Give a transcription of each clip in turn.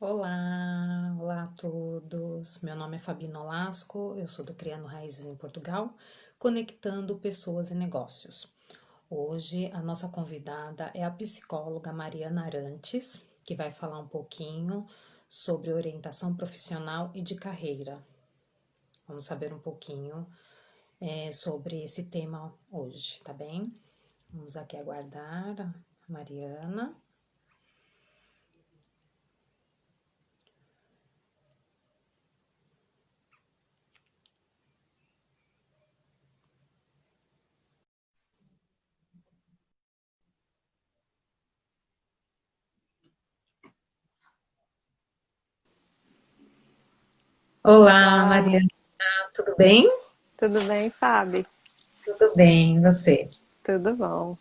Olá a todos. Meu nome é Fabi Nolasco, eu sou do Criando Raízes em Portugal, conectando pessoas e negócios. Hoje a nossa convidada é a psicóloga Mariana Arantes, que vai falar um pouquinho sobre orientação profissional e de carreira. Vamos saber um pouquinho sobre esse tema hoje, tá bem? Vamos aqui aguardar a Mariana. Olá, Olá, Mariana, tudo bem? tudo bem, Fábio? Tudo bem, e você? Tudo bom.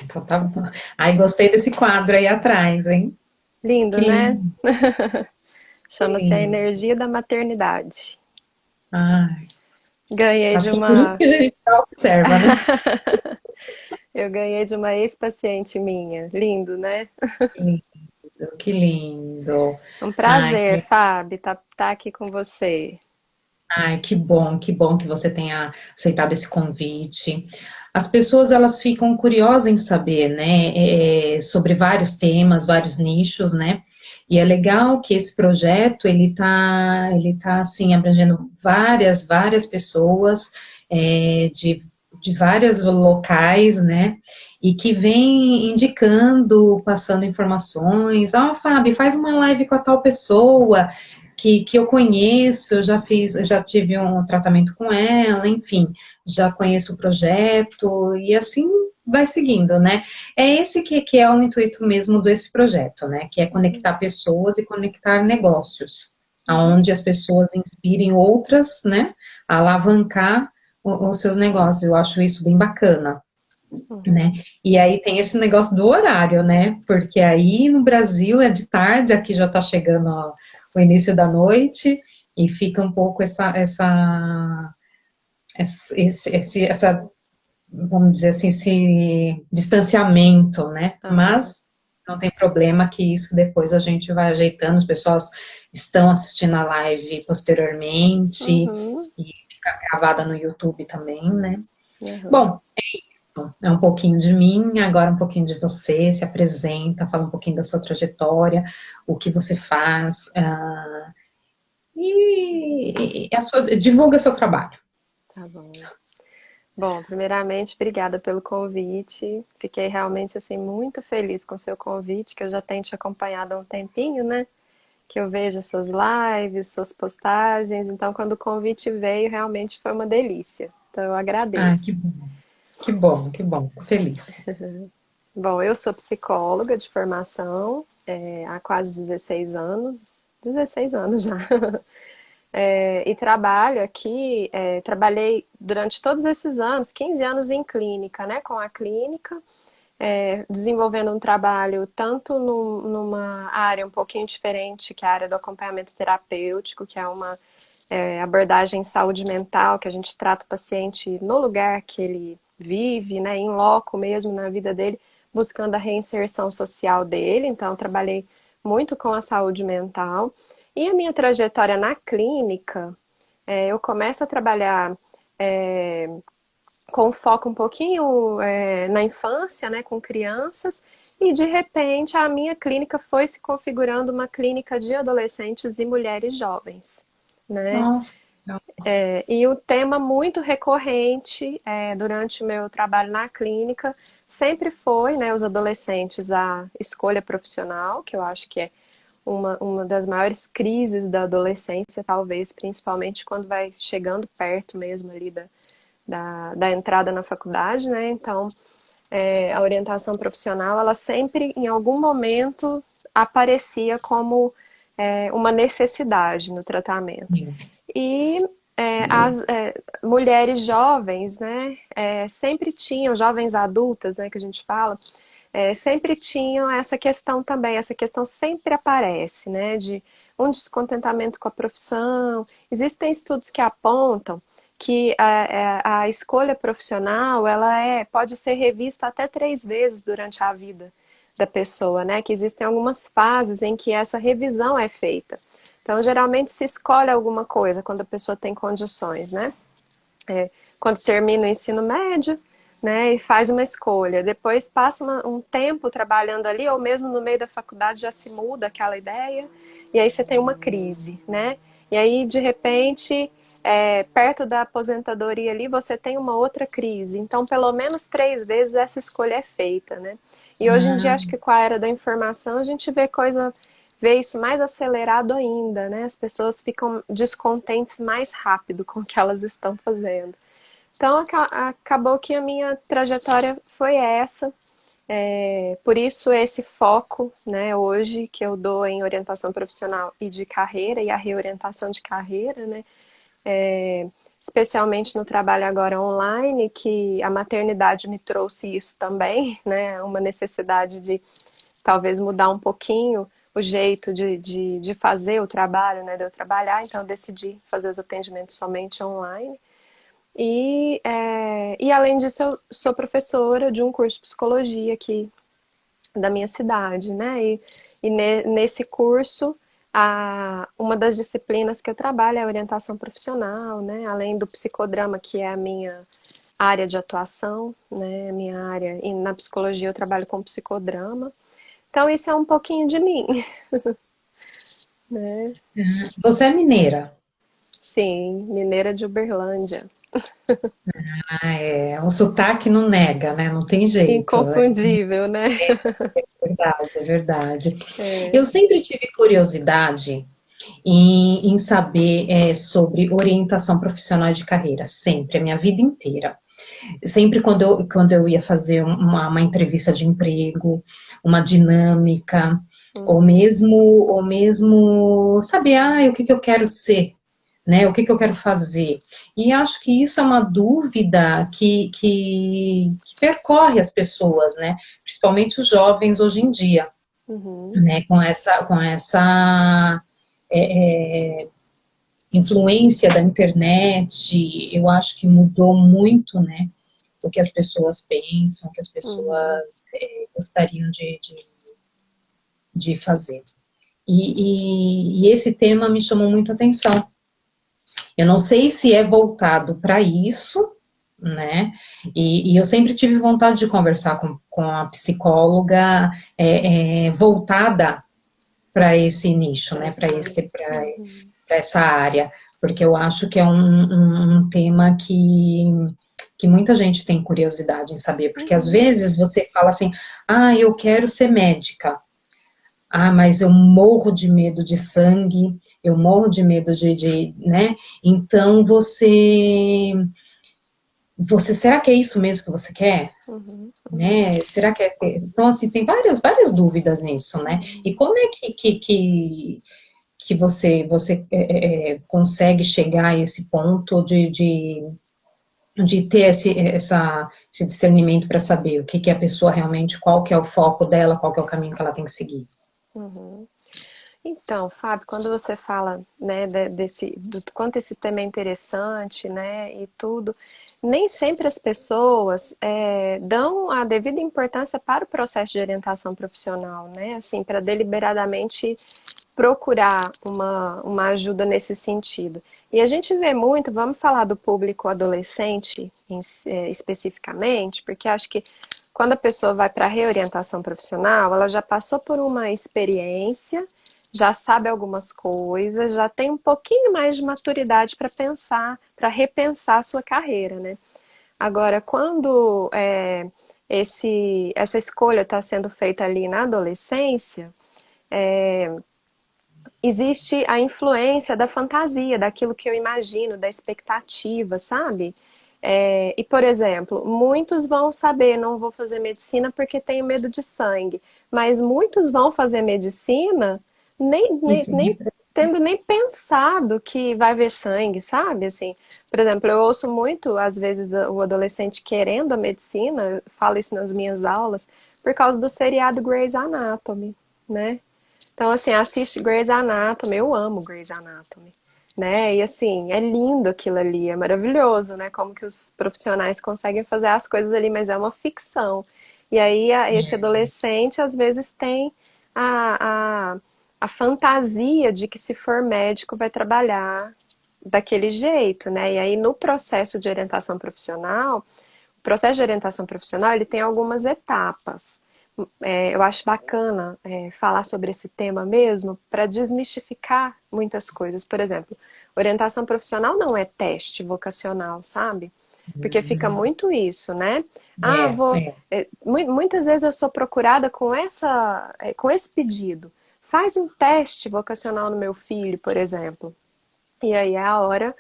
Então tá bom. Ai, gostei desse quadro aí atrás, hein? Lindo, Que né? lindo, que Chama-se A lindo. Energia da Maternidade. Ai, Ganhei de acho que é por isso uma. que a gente observa, né? Eu ganhei de uma ex-paciente minha. Lindo, né? Que lindo, que lindo. Um Ai, prazer, Fábio, tá aqui com você. que bom que você tenha aceitado esse convite. As pessoas, elas ficam curiosas em saber, né, sobre vários temas, vários nichos, né? E é legal que esse projeto, ele tá, assim, abrangendo várias pessoas, de vários locais, né? E que vem indicando, passando informações. Ah, Fábio, faz uma live com a tal pessoa que eu conheço, eu já tive um tratamento com ela, enfim, já conheço o projeto e assim vai seguindo, né? É esse que é o intuito mesmo desse projeto, né? Que é conectar pessoas e conectar negócios, aonde as pessoas inspirem outras, né? A alavancar os seus negócios. Eu acho isso bem bacana. Né? Uhum. E aí tem esse negócio do horário, né? Porque aí no Brasil é de tarde, aqui já está chegando o início da noite e fica um pouco essa, vamos dizer assim, esse distanciamento, né? Aham. Mas não tem problema que isso depois a gente vai ajeitando, as pessoas estão assistindo a live posteriormente Uhum. e fica gravada no YouTube também, né? Uhum. Bom, é um pouquinho de mim, agora um pouquinho de você, se apresenta, fala um pouquinho da sua trajetória, o que você faz, divulga seu trabalho. Tá bom. Bom, primeiramente, obrigada pelo convite. Fiquei realmente assim muito feliz com o seu convite, que eu já tenho te acompanhado há um tempinho, né? Que eu vejo as suas lives, suas postagens. Então, quando o convite veio, realmente foi uma delícia. Então, eu Ah, agradeço. que bom, fico feliz. Bom, eu sou psicóloga de formação, há quase 16 anos, 16 anos já. E trabalho aqui, trabalhei durante todos esses anos, 15 anos em clínica, né, com a clínica, desenvolvendo um trabalho tanto numa área um pouquinho diferente, que é a área do acompanhamento terapêutico, que é uma abordagem em saúde mental, que a gente trata o paciente no lugar que ele vive, né, em loco mesmo, na vida dele, buscando a reinserção social dele. Então, trabalhei muito com a saúde mental. E a minha trajetória na clínica, eu começo a trabalhar é, com foco um pouquinho na infância, né, com crianças, e de repente a minha clínica foi se configurando uma clínica de adolescentes e mulheres jovens, né? Nossa, E o tema muito recorrente durante o meu trabalho na clínica sempre foi, né, os adolescentes, a escolha profissional, que eu acho que é uma das maiores crises da adolescência, talvez, principalmente quando vai chegando perto mesmo ali da entrada na faculdade, né? Então, a orientação profissional, ela sempre, em algum momento, aparecia como uma necessidade no tratamento. sim. E as mulheres jovens, né, sempre tinham, jovens adultas, né, que a gente fala, sempre tinham essa questão também, essa questão sempre aparece, né, de um descontentamento com a profissão. Existem estudos que apontam que a escolha profissional, ela pode ser revista até 3 vezes durante a vida, da pessoa, né? Que existem algumas fases em que essa revisão é feita. Então, geralmente se escolhe alguma coisa quando a pessoa tem condições, né? Quando termina o ensino médio, né, e faz uma escolha. Depois passa um tempo trabalhando ali, ou mesmo no meio da faculdade já se muda aquela ideia, e aí você tem uma crise, né? E aí, de repente, perto da aposentadoria ali, você tem uma outra crise. Então, pelo menos 3 vezes essa escolha é feita, né? E hoje em dia, Ah, acho que com a era da informação, a gente vê isso mais acelerado ainda, né? As pessoas ficam descontentes mais rápido com o que elas estão fazendo. Então, acabou que a minha trajetória foi essa. Por isso, esse foco, né, hoje, que eu dou em orientação profissional e de carreira, e a reorientação de carreira, né, especialmente no trabalho agora online, que a maternidade me trouxe isso também, né, uma necessidade de talvez mudar um pouquinho o jeito de fazer o trabalho, né, de eu trabalhar, então eu decidi fazer os atendimentos somente online. E além disso, eu sou professora de um curso de psicologia aqui da minha cidade, né? Nesse curso, uma das disciplinas que eu trabalho é a orientação profissional, né? Além do psicodrama, que é a minha área de atuação, né? Minha área, e na psicologia eu trabalho com psicodrama. Então, isso é um pouquinho de mim, né? você é mineira? Sim, mineira de Uberlândia. Ah, é. O sotaque não nega, né? Não tem jeito. É Inconfundível, né? verdade, é verdade. Eu É. sempre tive curiosidade em saber sobre orientação profissional de carreira, sempre, a minha vida inteira. Sempre quando eu ia fazer uma entrevista de emprego, uma dinâmica, Uhum, ou mesmo saber, o que que eu quero ser, né? O que que eu quero fazer? E acho que isso é uma dúvida que percorre as pessoas, né? Principalmente os jovens hoje em dia, uhum, né? Com essa influência da internet, eu acho que mudou muito, né? O que as pessoas pensam, o que as uhum, pessoas gostariam de fazer. E esse tema me chamou muita atenção. Eu não sei se é voltado para isso, né? E eu sempre tive vontade de conversar com a psicóloga voltada para esse nicho, para né? essa área. Uhum, Para essa área, porque eu acho que é um tema que muita gente tem curiosidade em saber, porque às uhum, vezes você fala assim, eu quero ser médica. Mas eu morro de medo de sangue, eu morro de medo né? Então será que é isso mesmo que você quer? uhum, uhum, Né? Será que é? Então, assim, tem várias dúvidas nisso, né? uhum. E como é que você consegue chegar a esse ponto de ter esse discernimento para saber o que, que a pessoa realmente, qual que é o foco dela, qual que é o caminho que ela tem que seguir. Uhum. Então, Fábio, quando você fala, né, do quanto esse tema é interessante, né, e tudo, nem sempre as pessoas dão a devida importância para o processo de orientação profissional, né, assim, para deliberadamente procurar uma ajuda nesse sentido. E a gente vê muito, vamos falar do público adolescente especificamente, porque acho que quando a pessoa vai para a reorientação profissional, ela já passou por uma experiência, já sabe algumas coisas, já tem um pouquinho mais de maturidade para pensar, para repensar a sua carreira, né? Agora, quando essa escolha está sendo feita ali na adolescência, existe a influência da fantasia, daquilo que eu imagino, da expectativa, sabe? E, por exemplo, muitos vão saber, não vou fazer medicina porque tenho medo de sangue, mas muitos vão fazer medicina E sim, nem tendo nem pensado que vai ver sangue, sabe? Assim, por exemplo, eu ouço muito, às vezes, o adolescente querendo a medicina, eu falo isso nas minhas aulas, por causa do seriado Grey's Anatomy, né? Então, assim, assiste Grey's Anatomy, eu amo Grey's Anatomy, né? E assim, é lindo aquilo ali, é maravilhoso, né? Como que os profissionais conseguem fazer as coisas ali, mas é uma ficção. E aí esse adolescente às vezes tem a, a, a fantasia de que se for médico vai trabalhar daquele jeito, né? E aí no processo de orientação profissional, o processo de orientação profissional ele tem algumas etapas. Eu acho bacana falar sobre esse tema mesmo para desmistificar muitas coisas. Por exemplo, orientação profissional não é teste vocacional, sabe? Porque fica muito isso, né? Ah, É, é. muitas vezes eu sou procurada com esse pedido. Faz um teste vocacional no meu filho, por exemplo. E aí é a hora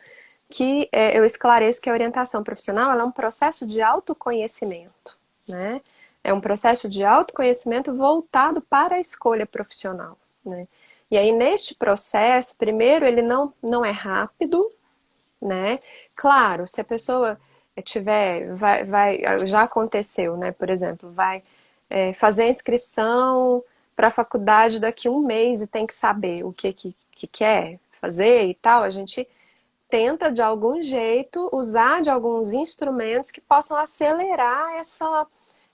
que eu esclareço que a orientação profissional ela é um processo de autoconhecimento, né? É um processo de autoconhecimento voltado para a escolha profissional, né? E aí, neste processo, primeiro, ele não é rápido, né? Claro, se a pessoa já aconteceu, né? Por exemplo, vai fazer a inscrição para a faculdade daqui a um mês e tem que saber o que quer fazer e tal, a gente tenta de algum jeito usar de alguns instrumentos que possam acelerar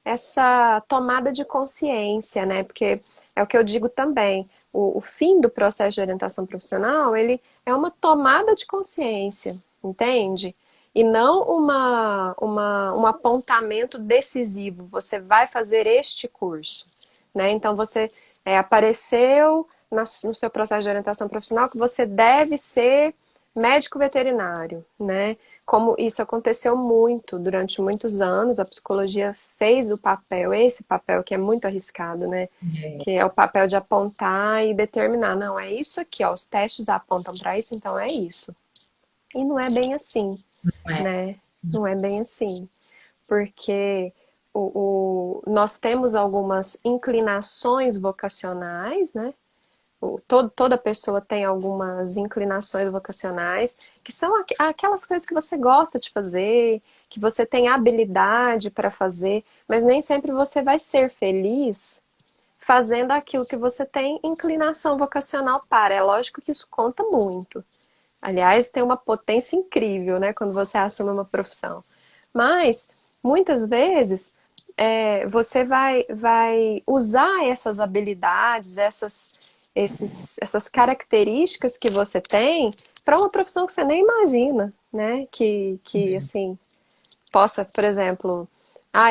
essa tomada de consciência, né? Porque é o que eu digo também, o fim do processo de orientação profissional, ele é uma tomada de consciência, entende? E não um apontamento decisivo, você vai fazer este curso, né? Então você apareceu no seu processo de orientação profissional que você deve ser médico veterinário, né? Como isso aconteceu muito durante muitos anos, a psicologia fez esse papel que é muito arriscado, né? Que é o papel de apontar e determinar, não, é isso aqui, ó, os testes apontam para isso, então é isso. E não é bem assim, É. né? Não é bem assim, porque nós temos algumas inclinações vocacionais, né? Toda pessoa tem algumas inclinações vocacionais, que são aquelas coisas que você gosta de fazer, que você tem habilidade para fazer, mas nem sempre você vai ser feliz fazendo aquilo que você tem inclinação vocacional para. É lógico que isso conta muito. Aliás, tem uma potência incrível, né, quando você assume uma profissão. Mas, muitas vezes, você vai usar essas habilidades, essas características que você tem para uma profissão que você nem imagina, né? Que assim, possa, por exemplo,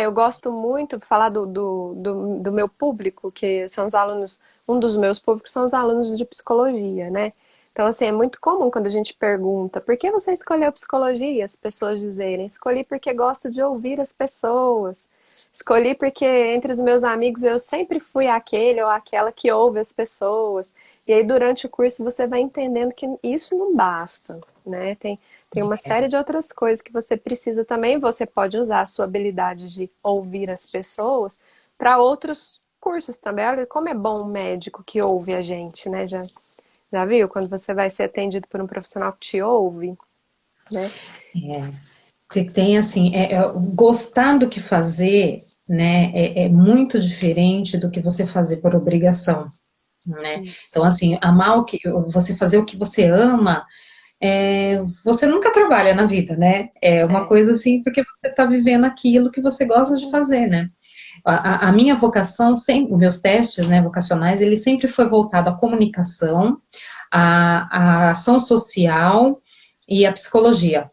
eu gosto muito de falar do meu público, que são os alunos, um dos meus públicos são os alunos de psicologia, né? Então, assim, é muito comum quando a gente pergunta por que você escolheu psicologia? As pessoas dizerem, escolhi porque gosto de ouvir as pessoas. Escolhi porque entre os meus amigos eu sempre fui aquele ou aquela que ouve as pessoas. E aí, durante o curso, você vai entendendo que isso não basta, né? Tem uma série de outras coisas que você precisa também. Você pode usar a sua habilidade de ouvir as pessoas para outros cursos também. Olha como é bom um médico que ouve a gente, né? Já viu? Quando você vai ser atendido por um profissional que te ouve, né? Você tem assim, gostar do que fazer, né, é muito diferente do que você fazer por obrigação, né? Isso. Então, assim, amar você fazer o que você ama, você nunca trabalha na vida, né? É uma É. coisa assim, porque você está vivendo aquilo que você gosta de fazer, né? A minha vocação, sempre, os meus testes, né, vocacionais, ele sempre foi voltado à comunicação, à ação social e à psicologia.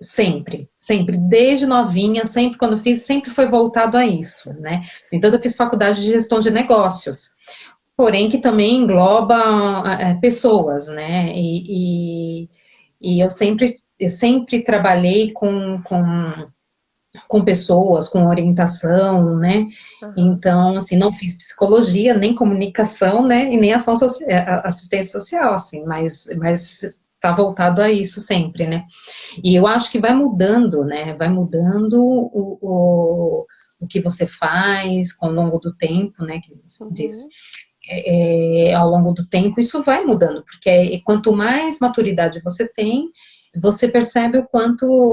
Sempre, sempre, desde novinha, sempre quando fiz, sempre foi voltado a isso, né? Então, eu fiz faculdade de gestão de negócios, porém que também engloba pessoas, né? E eu sempre trabalhei com pessoas, com orientação, né? Aham. Então, assim, não fiz psicologia, nem comunicação, né? E nem assistência social, assim, mas está voltado a isso sempre, né? E eu acho que vai mudando, né? Vai mudando o que você faz ao longo do tempo, né? Que você diz, Uhum. ao longo do tempo, isso vai mudando, porque quanto mais maturidade você tem, você percebe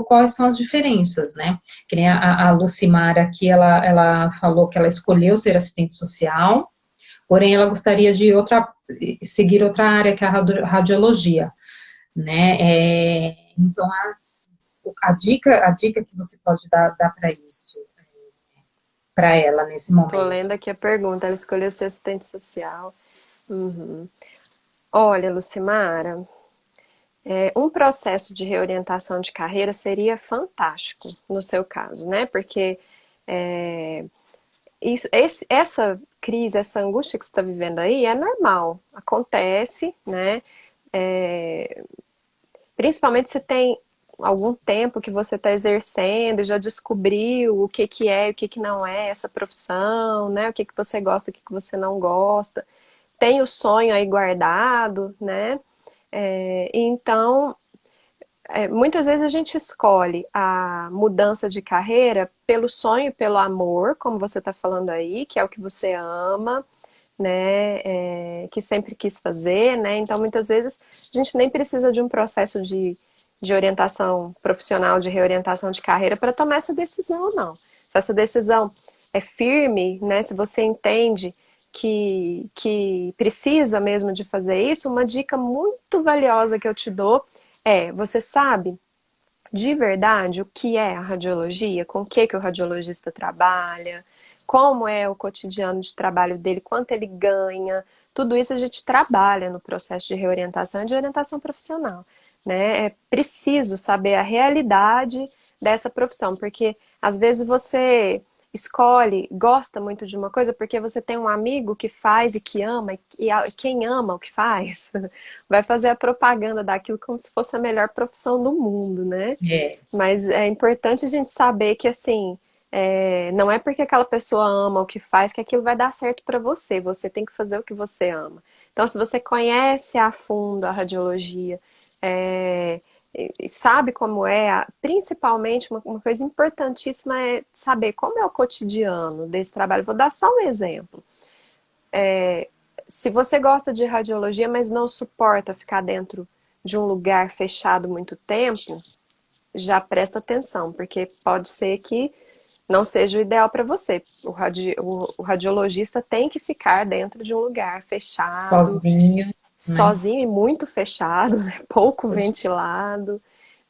quais são as diferenças, né? Que nem a Lucimara aqui, ela falou que ela escolheu ser assistente social, porém ela gostaria de seguir outra área, que é a radiologia, né? Então, a dica que você pode dar para isso, para ela nesse Tô lendo momento. aqui a pergunta. Ela escolheu ser assistente social. Uhum. Olha, Lucimara, um processo de reorientação de carreira seria fantástico no seu caso, né? Porque é, essa crise, essa angústia que você está vivendo aí é normal, acontece, né? É, principalmente se tem algum tempo que você está exercendo, já descobriu o que é, o que não é essa profissão, né? O que você gosta, o que você não gosta. Tem o sonho aí guardado, né? Então, muitas vezes a gente escolhe a mudança de carreira pelo sonho, pelo amor, como você está falando aí, que é o que você ama, né, que sempre quis fazer, né? Então, muitas vezes a gente nem precisa de um processo de orientação profissional, de reorientação de carreira para tomar essa decisão, não. Se essa decisão é firme, né? Se você entende que precisa mesmo de fazer isso, uma dica muito valiosa que eu te dou você sabe de verdade o que é a radiologia, com o que o radiologista trabalha, como é o cotidiano de trabalho dele, quanto ele ganha, tudo isso a gente trabalha no processo de reorientação e de orientação profissional, né? É preciso saber a realidade dessa profissão, porque às vezes você escolhe, gosta muito de uma coisa porque você tem um amigo que faz e que ama, e quem ama o que faz vai fazer a propaganda daquilo como se fosse a melhor profissão do mundo, né? É, Mas é importante a gente saber que, assim, não é porque aquela pessoa ama o que faz que aquilo vai dar certo para você. Você tem que fazer o que você ama. Então, se você conhece a fundo a radiologia, é, e sabe como é, principalmente uma coisa importantíssima é saber como é o cotidiano desse trabalho. Vou dar só um exemplo. Se você gosta de radiologia, mas não suporta ficar dentro de um lugar fechado muito tempo, já presta atenção, porque pode ser que não seja o ideal para você. O radiologista tem que ficar dentro de um lugar fechado, sozinho, né? sozinho e muito fechado, né? Pouco ventilado,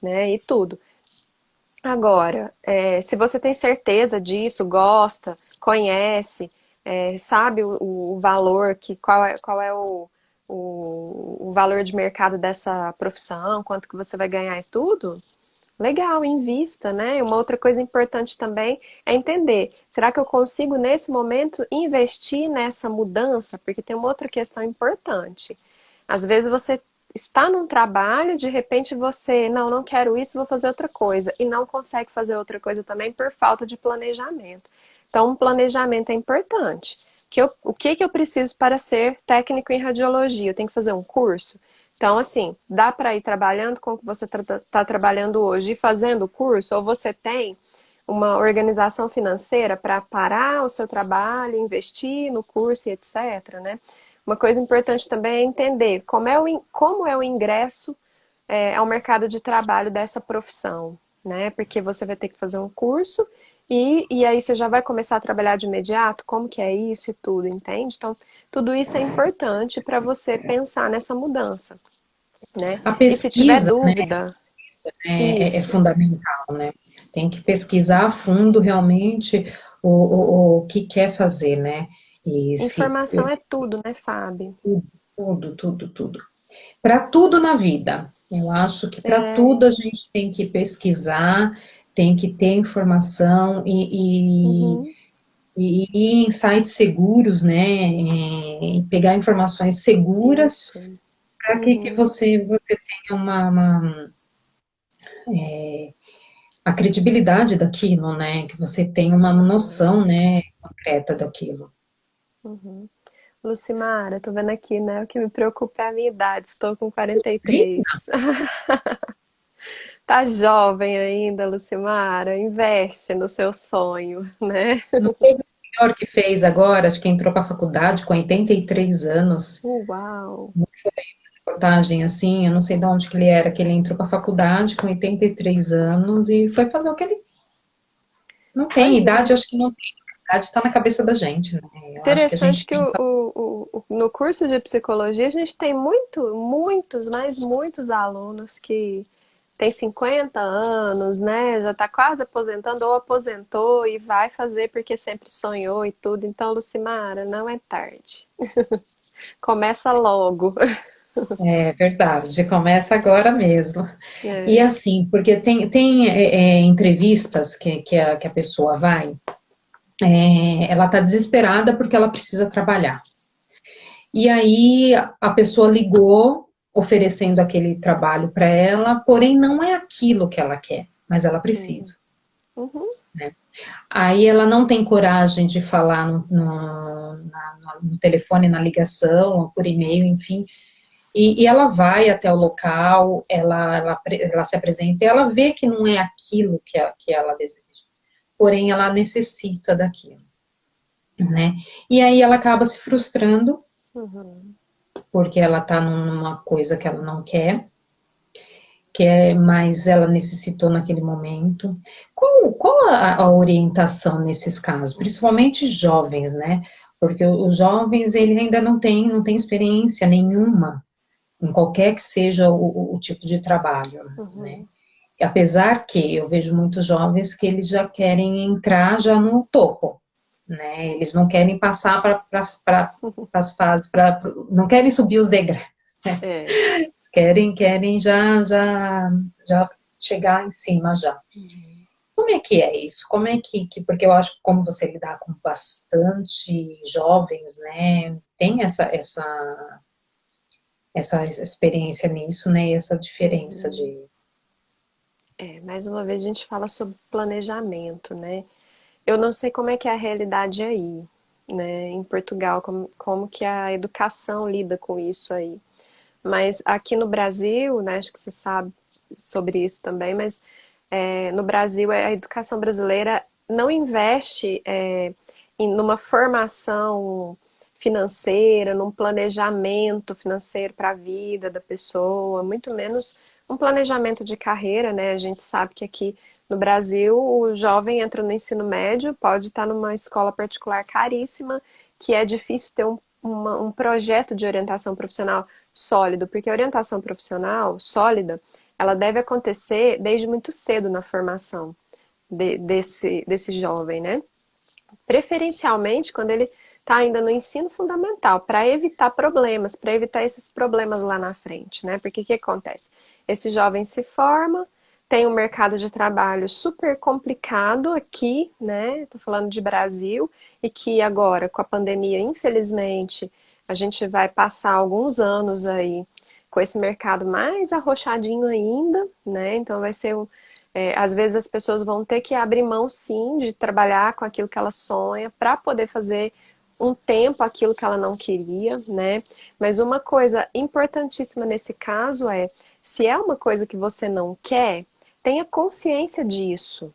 né? E tudo. Agora, se você tem certeza disso, gosta, conhece, sabe o valor, qual é o valor de mercado dessa profissão, quanto que você vai ganhar e tudo, legal, invista, né? Uma outra coisa importante também é entender, será que eu consigo nesse momento investir nessa mudança? Porque tem uma outra questão importante. Às vezes você está num trabalho, de repente você, não quero isso, vou fazer outra coisa, e não consegue fazer outra coisa também por falta de planejamento. Então, um planejamento é importante. O que eu preciso para ser técnico em radiologia? Eu tenho que fazer um curso? Então, assim, dá para ir trabalhando com o que você está trabalhando hoje e fazendo o curso, ou você tem uma organização financeira para parar o seu trabalho, investir no curso e etc, né? Uma coisa importante também é entender como é o ingresso ao mercado de trabalho dessa profissão, né? Porque você vai ter que fazer um curso e aí você já vai começar a trabalhar de imediato, como que é isso e tudo, entende? Então, tudo isso é importante para você pensar nessa mudança, né? A E se tiver pesquisa, né, dúvida, é isso. fundamental, né? Tem que pesquisar a fundo realmente o que quer fazer, né? E se Informação é tudo, né, Fábio? tudo. Para tudo na vida. Eu acho que para tudo a gente tem que pesquisar, tem que ter informação Uhum, e em sites seguros, né? E pegar informações seguras isso. para que Uhum. você tenha a credibilidade daquilo, né? Que você tenha uma Aham. noção, né, concreta daquilo. Uhum. Lucimara, tô vendo aqui, né? O que me preocupa é a minha idade. Estou com Sim, 43. Tá jovem ainda, Lucimara. Investe no seu sonho, né? não teve o senhor que fez agora, acho que entrou para a faculdade com 83 anos, Uau! reportagem assim, eu não sei de onde que ele era, que ele entrou para a faculdade com 83 anos e foi fazer o que ele não tem Pois idade, é. acho que não tem idade, está na cabeça da gente, né? Eu acho que a Interessante gente que tem no curso de psicologia a gente tem muitos, mas muitos alunos que tem 50 anos, né? Já está quase aposentando ou aposentou e vai fazer porque sempre sonhou e tudo. Então, Lucimara, não é tarde. Começa logo. É verdade, começa agora mesmo. E É. assim, porque tem entrevistas que a pessoa vai, ela está desesperada porque ela precisa trabalhar. E aí a pessoa ligou oferecendo aquele trabalho para ela, porém não é aquilo que ela quer, mas ela Uhum. precisa. Uhum. Aí ela não tem coragem de falar no telefone, na ligação, ou por e-mail, enfim. E ela vai até o local, ela se apresenta e ela vê que não é aquilo que ela deseja, porém ela necessita daquilo, né? E aí ela acaba se frustrando, Uhum. porque ela está numa coisa que ela não quer, mas ela necessitou naquele momento. Qual a orientação nesses casos? Principalmente jovens, né? Porque os jovens, ele ainda não tem experiência nenhuma em qualquer que seja o tipo de trabalho, né? Uhum. E apesar que eu vejo muitos jovens que eles já querem entrar já no topo, né? Eles não querem passar para as fases, não querem subir os degraus, né? É. Querem já chegar em cima já. Uhum. Como é que é isso? Como é porque eu acho que como você lidar com bastante jovens, né, tem essa experiência nisso, né, e essa diferença Uhum. de... É, mais uma vez a gente fala sobre planejamento, né? Eu não sei como é que é a realidade aí, né? Em Portugal, como que a educação lida com isso aí. Mas aqui no Brasil, né? Acho que você sabe sobre isso também, mas no Brasil a educação brasileira não investe numa formação financeira, num planejamento financeiro para a vida da pessoa, muito menos um planejamento de carreira, né? A gente sabe que aqui no Brasil o jovem entra no ensino médio, pode estar numa escola particular caríssima, que é difícil ter um projeto de orientação profissional sólido, porque a orientação profissional sólida, ela deve acontecer desde muito cedo na formação desse jovem, né? Preferencialmente quando ele está ainda no ensino fundamental, para evitar problemas, para evitar esses problemas lá na frente, né? Porque o que acontece? Esse jovem se forma, tem um mercado de trabalho super complicado aqui, né? Estou falando de Brasil, e que agora, com a pandemia, infelizmente, a gente vai passar alguns anos aí com esse mercado mais arrochadinho ainda, né? Então vai ser às vezes as pessoas vão ter que abrir mão, sim, de trabalhar com aquilo que ela sonha para poder fazer um tempo aquilo que ela não queria, né? Mas uma coisa importantíssima nesse caso é, se é uma coisa que você não quer, tenha consciência disso,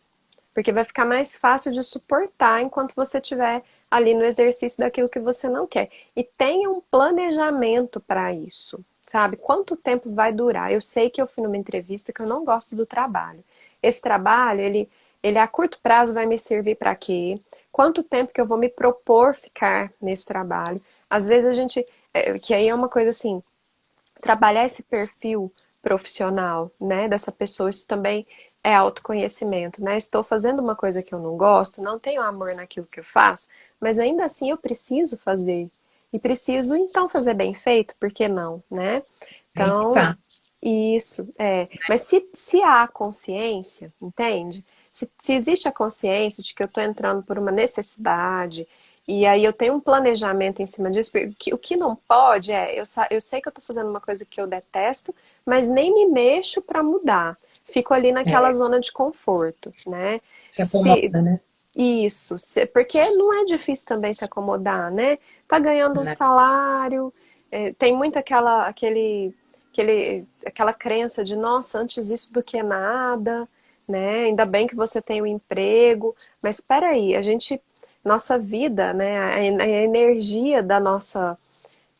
porque vai ficar mais fácil de suportar enquanto você estiver ali no exercício daquilo que você não quer. E tenha um planejamento para isso, sabe? Quanto tempo vai durar? Eu sei que eu fui numa entrevista que eu não gosto do trabalho. Esse trabalho, ele a curto prazo vai me servir para quê? Quanto tempo que eu vou me propor ficar nesse trabalho? Às vezes a gente, que aí é uma coisa assim, trabalhar esse perfil profissional, né, dessa pessoa, isso também é autoconhecimento, né? Estou fazendo uma coisa que eu não gosto, não tenho amor naquilo que eu faço, mas ainda assim eu preciso fazer. E preciso então fazer bem feito, por que não, né? Aí que Então, tá. isso, é. Mas se há consciência, entende? Se existe a consciência de que eu estou entrando por uma necessidade, e aí eu tenho um planejamento em cima disso, porque o que não pode é, eu sei que eu estou fazendo uma coisa que eu detesto, mas nem me mexo para mudar. Fico ali naquela É, zona de conforto, né? se Se, acomoda, né? isso, porque não é difícil também se acomodar, né? Tá ganhando um Né? salário, tem muito aquela crença de, nossa, antes isso do que nada, né? Ainda bem que você tem o emprego, mas espera aí, nossa vida, né? A energia da nossa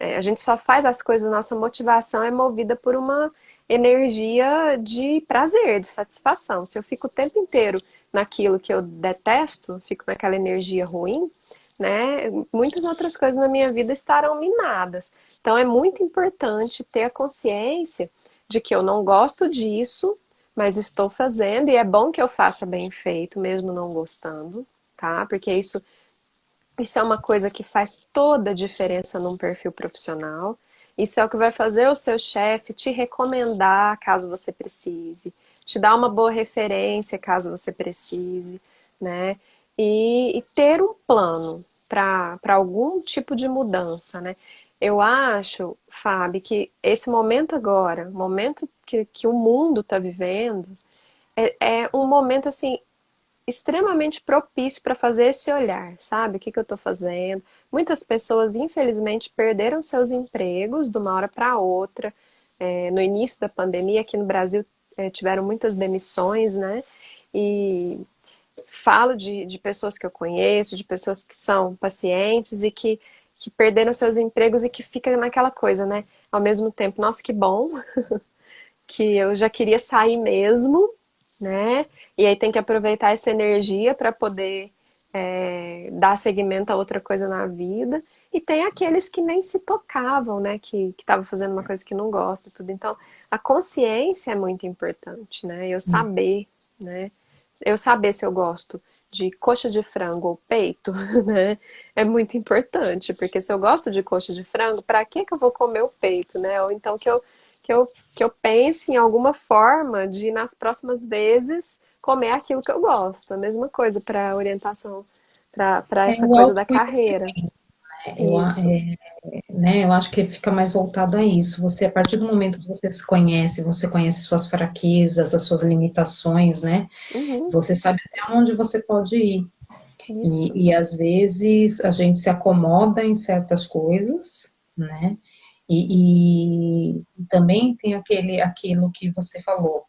a gente só faz as coisas, nossa motivação é movida por uma energia de prazer, de satisfação. Se eu fico o tempo inteiro naquilo que eu detesto, fico naquela energia ruim, né? Muitas outras coisas na minha vida estarão minadas. Então é muito importante ter a consciência de que eu não gosto disso, mas estou fazendo e é bom que eu faça bem feito, mesmo não gostando, tá? Porque isso é uma coisa que faz toda a diferença num perfil profissional. Isso é o que vai fazer o seu chefe te recomendar caso você precise, te dar uma boa referência caso você precise, né? E ter um plano para algum tipo de mudança, né? Eu acho, Fábio, que esse momento agora, o momento que o mundo está vivendo, é um momento assim extremamente propício para fazer esse olhar, sabe? O que que eu estou fazendo? Muitas pessoas, infelizmente, perderam seus empregos de uma hora para outra. No início da pandemia, aqui no Brasil, tiveram muitas demissões, né? E falo de pessoas que eu conheço, de pessoas que são pacientes e que perderam seus empregos e que fica naquela coisa, né? Ao mesmo tempo, nossa, que bom, que eu já queria sair mesmo, né? E aí tem que aproveitar essa energia para poder dar seguimento a outra coisa na vida. E tem aqueles que nem se tocavam, né? Que estavam fazendo uma coisa que não gosta e tudo. Então, a consciência é muito importante, né? Eu saber, né? Eu saber se eu gosto de coxa de frango ou peito, né? É muito importante, porque se eu gosto de coxa de frango, para que que eu vou comer o peito, né? Ou então que eu pense em alguma forma de, nas próximas vezes, comer aquilo que eu gosto. A mesma coisa para orientação, para É essa o coisa da carreira. autoconhecimento, né? Isso. Né, eu acho que fica mais voltado a isso. Você, a partir do momento que você conhece suas fraquezas, as suas limitações, né? Uhum, Você sabe até onde você pode ir. isso. E às vezes a gente se acomoda em certas coisas, né? E também tem aquilo que você falou.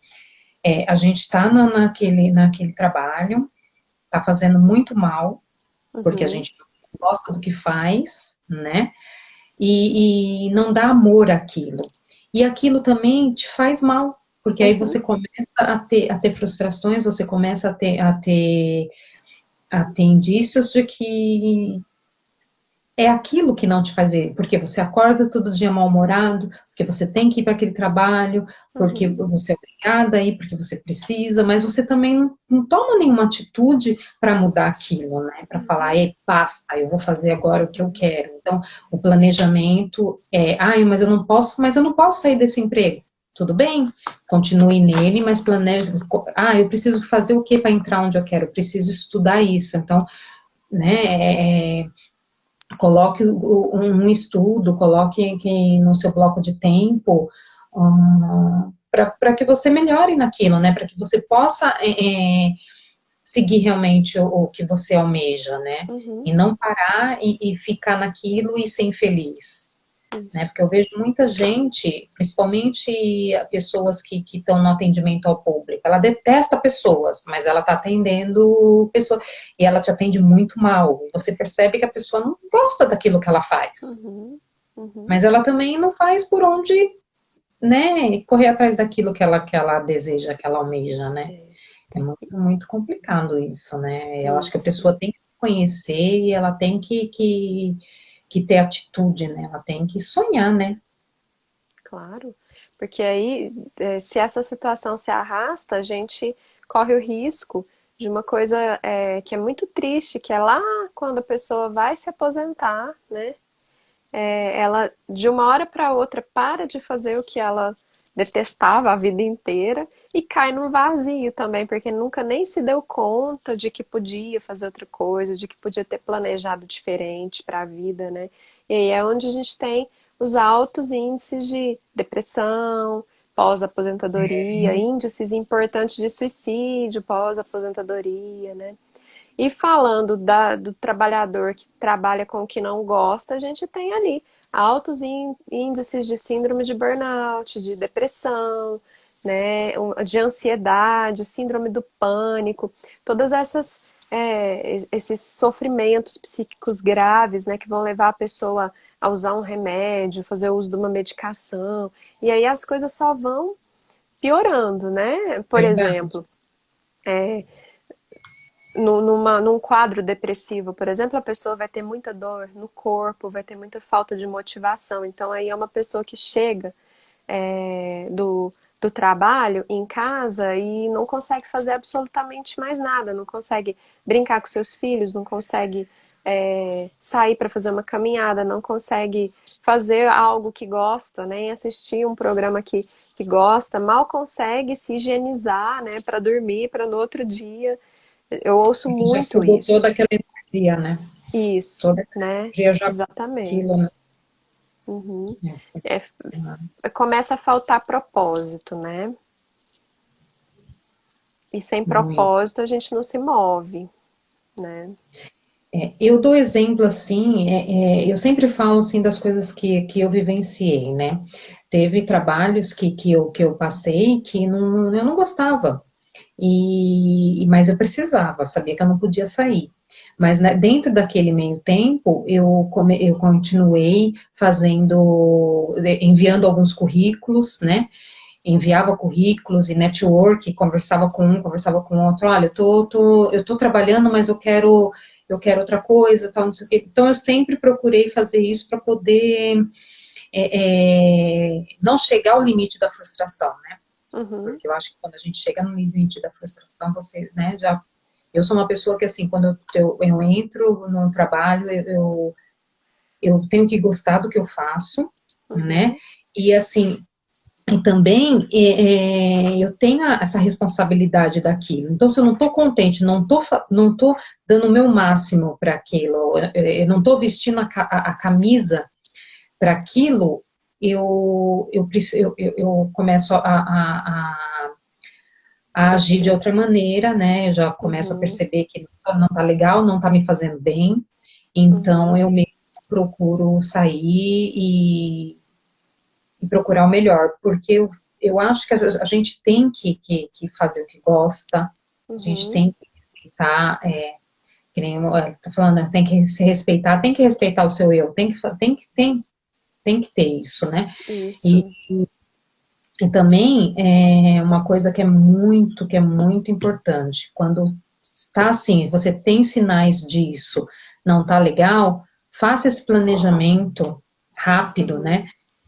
A gente está naquele trabalho, está fazendo muito mal, porque a Uhum, gente não gosta do que faz, né? E não dá amor àquilo. E aquilo também te faz mal, porque aí uhum, você começa a ter frustrações, você começa a ter indícios de que é aquilo que não te faz ir, porque você acorda todo dia mal-humorado, porque você tem que ir para aquele trabalho, porque uhum, você é obrigada a ir, porque você precisa, mas você também não toma nenhuma atitude para mudar aquilo, né? Para falar, uhum, ei, basta, eu vou fazer agora o que eu quero. Então, o planejamento mas eu não posso sair desse emprego. Tudo bem, continue nele, mas planeje. Eu preciso fazer o que para entrar onde eu quero? Eu preciso estudar isso. Então, né, coloque um estudo, coloque no seu bloco de tempo, para que você melhore naquilo, né? Para que você possa seguir realmente o que você almeja, né? uhum, E não parar e ficar naquilo e ser infeliz. Né, isso. porque eu vejo muita gente, principalmente pessoas que estão no atendimento ao público, ela detesta pessoas, mas ela está atendendo pessoas, e ela te atende muito mal. Você percebe que a pessoa não gosta daquilo que ela faz, Uhum, uhum, mas ela também não faz por onde, né, correr atrás daquilo que ela deseja, que ela almeja, né? é, É muito, muito complicado isso, né? Eu acho que a isso. pessoa tem que conhecer e ela tem que ter atitude, né? Ela tem que sonhar, né? Claro, porque aí, se essa situação se arrasta, a gente corre o risco de uma coisa que é muito triste, que é lá quando a pessoa vai se aposentar, né? Ela de uma hora para outra para de fazer o que ela detestava a vida inteira e cai num vazio também, porque nunca nem se deu conta de que podia fazer outra coisa, de que podia ter planejado diferente para a vida, né? E aí é onde a gente tem os altos índices de depressão, pós-aposentadoria, índices importantes de suicídio pós-aposentadoria, né? E falando do trabalhador que trabalha com o que não gosta, a gente tem ali altos índices de síndrome de burnout, de depressão, né, de ansiedade, síndrome do pânico, todas esses sofrimentos psíquicos graves, né, que vão levar a pessoa a usar um remédio, fazer uso de uma medicação, e aí as coisas só vão piorando, né? Por Verdade. exemplo, num quadro depressivo, por exemplo, a pessoa vai ter muita dor no corpo, vai ter muita falta de motivação. Então, aí é uma pessoa que chega do do trabalho em casa e não consegue fazer absolutamente mais nada, não consegue brincar com seus filhos, não consegue sair para fazer uma caminhada, não consegue fazer algo que gosta, nem assistir um programa que gosta, mal consegue se higienizar, né, para dormir, para no outro dia. Eu ouço Porque já muito sugou toda isso. aquela energia, né? Isso, Toda aquela né? energia já aquilo, né? Exatamente. Uhum. É, É, mas começa a faltar propósito, né? E sem muito. propósito a gente não se move, né? Eu dou exemplo assim, eu sempre falo assim das coisas que eu vivenciei, né? Teve trabalhos que eu passei que eu não gostava, mas eu precisava, sabia que eu não podia sair. Mas né, dentro daquele meio tempo, eu continuei enviando alguns currículos, né? Enviava currículos e network, conversava com um, conversava com o outro, olha, eu tô trabalhando, mas eu quero outra coisa, tal, não sei o quê. Então eu sempre procurei fazer isso para poder não chegar ao limite da frustração, né? Uhum, Porque eu acho que quando a gente chega no limite da frustração, você, né, já. Eu sou uma pessoa que, assim, quando eu entro num trabalho, eu tenho que gostar do que eu faço, né? uhum, E, assim, e também eu tenho essa responsabilidade daquilo. Então, se eu não estou contente, não tô dando o meu máximo para aquilo, eu não estou vestindo a camisa para aquilo, eu começo a agir de outra maneira, né? Eu já começo a uhum, perceber que não está legal, não está me fazendo bem. Então, uhum. eu mesmo procuro sair e procurar o melhor, porque eu acho que a gente tem que fazer o que gosta, a gente Uhum, tem que respeitar, que nem eu tô falando, né, tem que respeitar o seu eu, tem que ter isso, né? E, isso. e também uma coisa que é muito importante, quando está assim, você tem sinais disso, não tá legal, faça esse planejamento rápido, Uhum, né?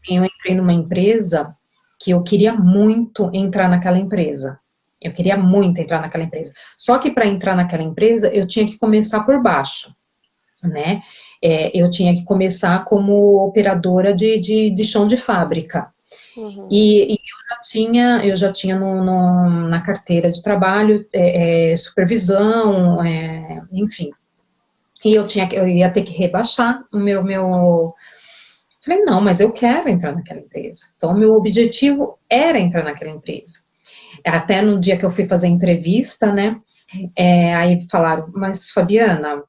Eu entrei numa empresa que eu queria muito entrar naquela empresa. Eu queria muito entrar naquela empresa. Só que para entrar naquela empresa, eu tinha que começar por baixo, né? Eu tinha que começar como operadora de chão de fábrica. uhum, E eu já tinha na carteira de trabalho supervisão, enfim. E eu ia ter que rebaixar o meu. Falei, não, mas eu quero entrar naquela empresa. Então, o meu objetivo era entrar naquela empresa. Até no dia que eu fui fazer a entrevista, né? Aí falaram, mas Fabiana,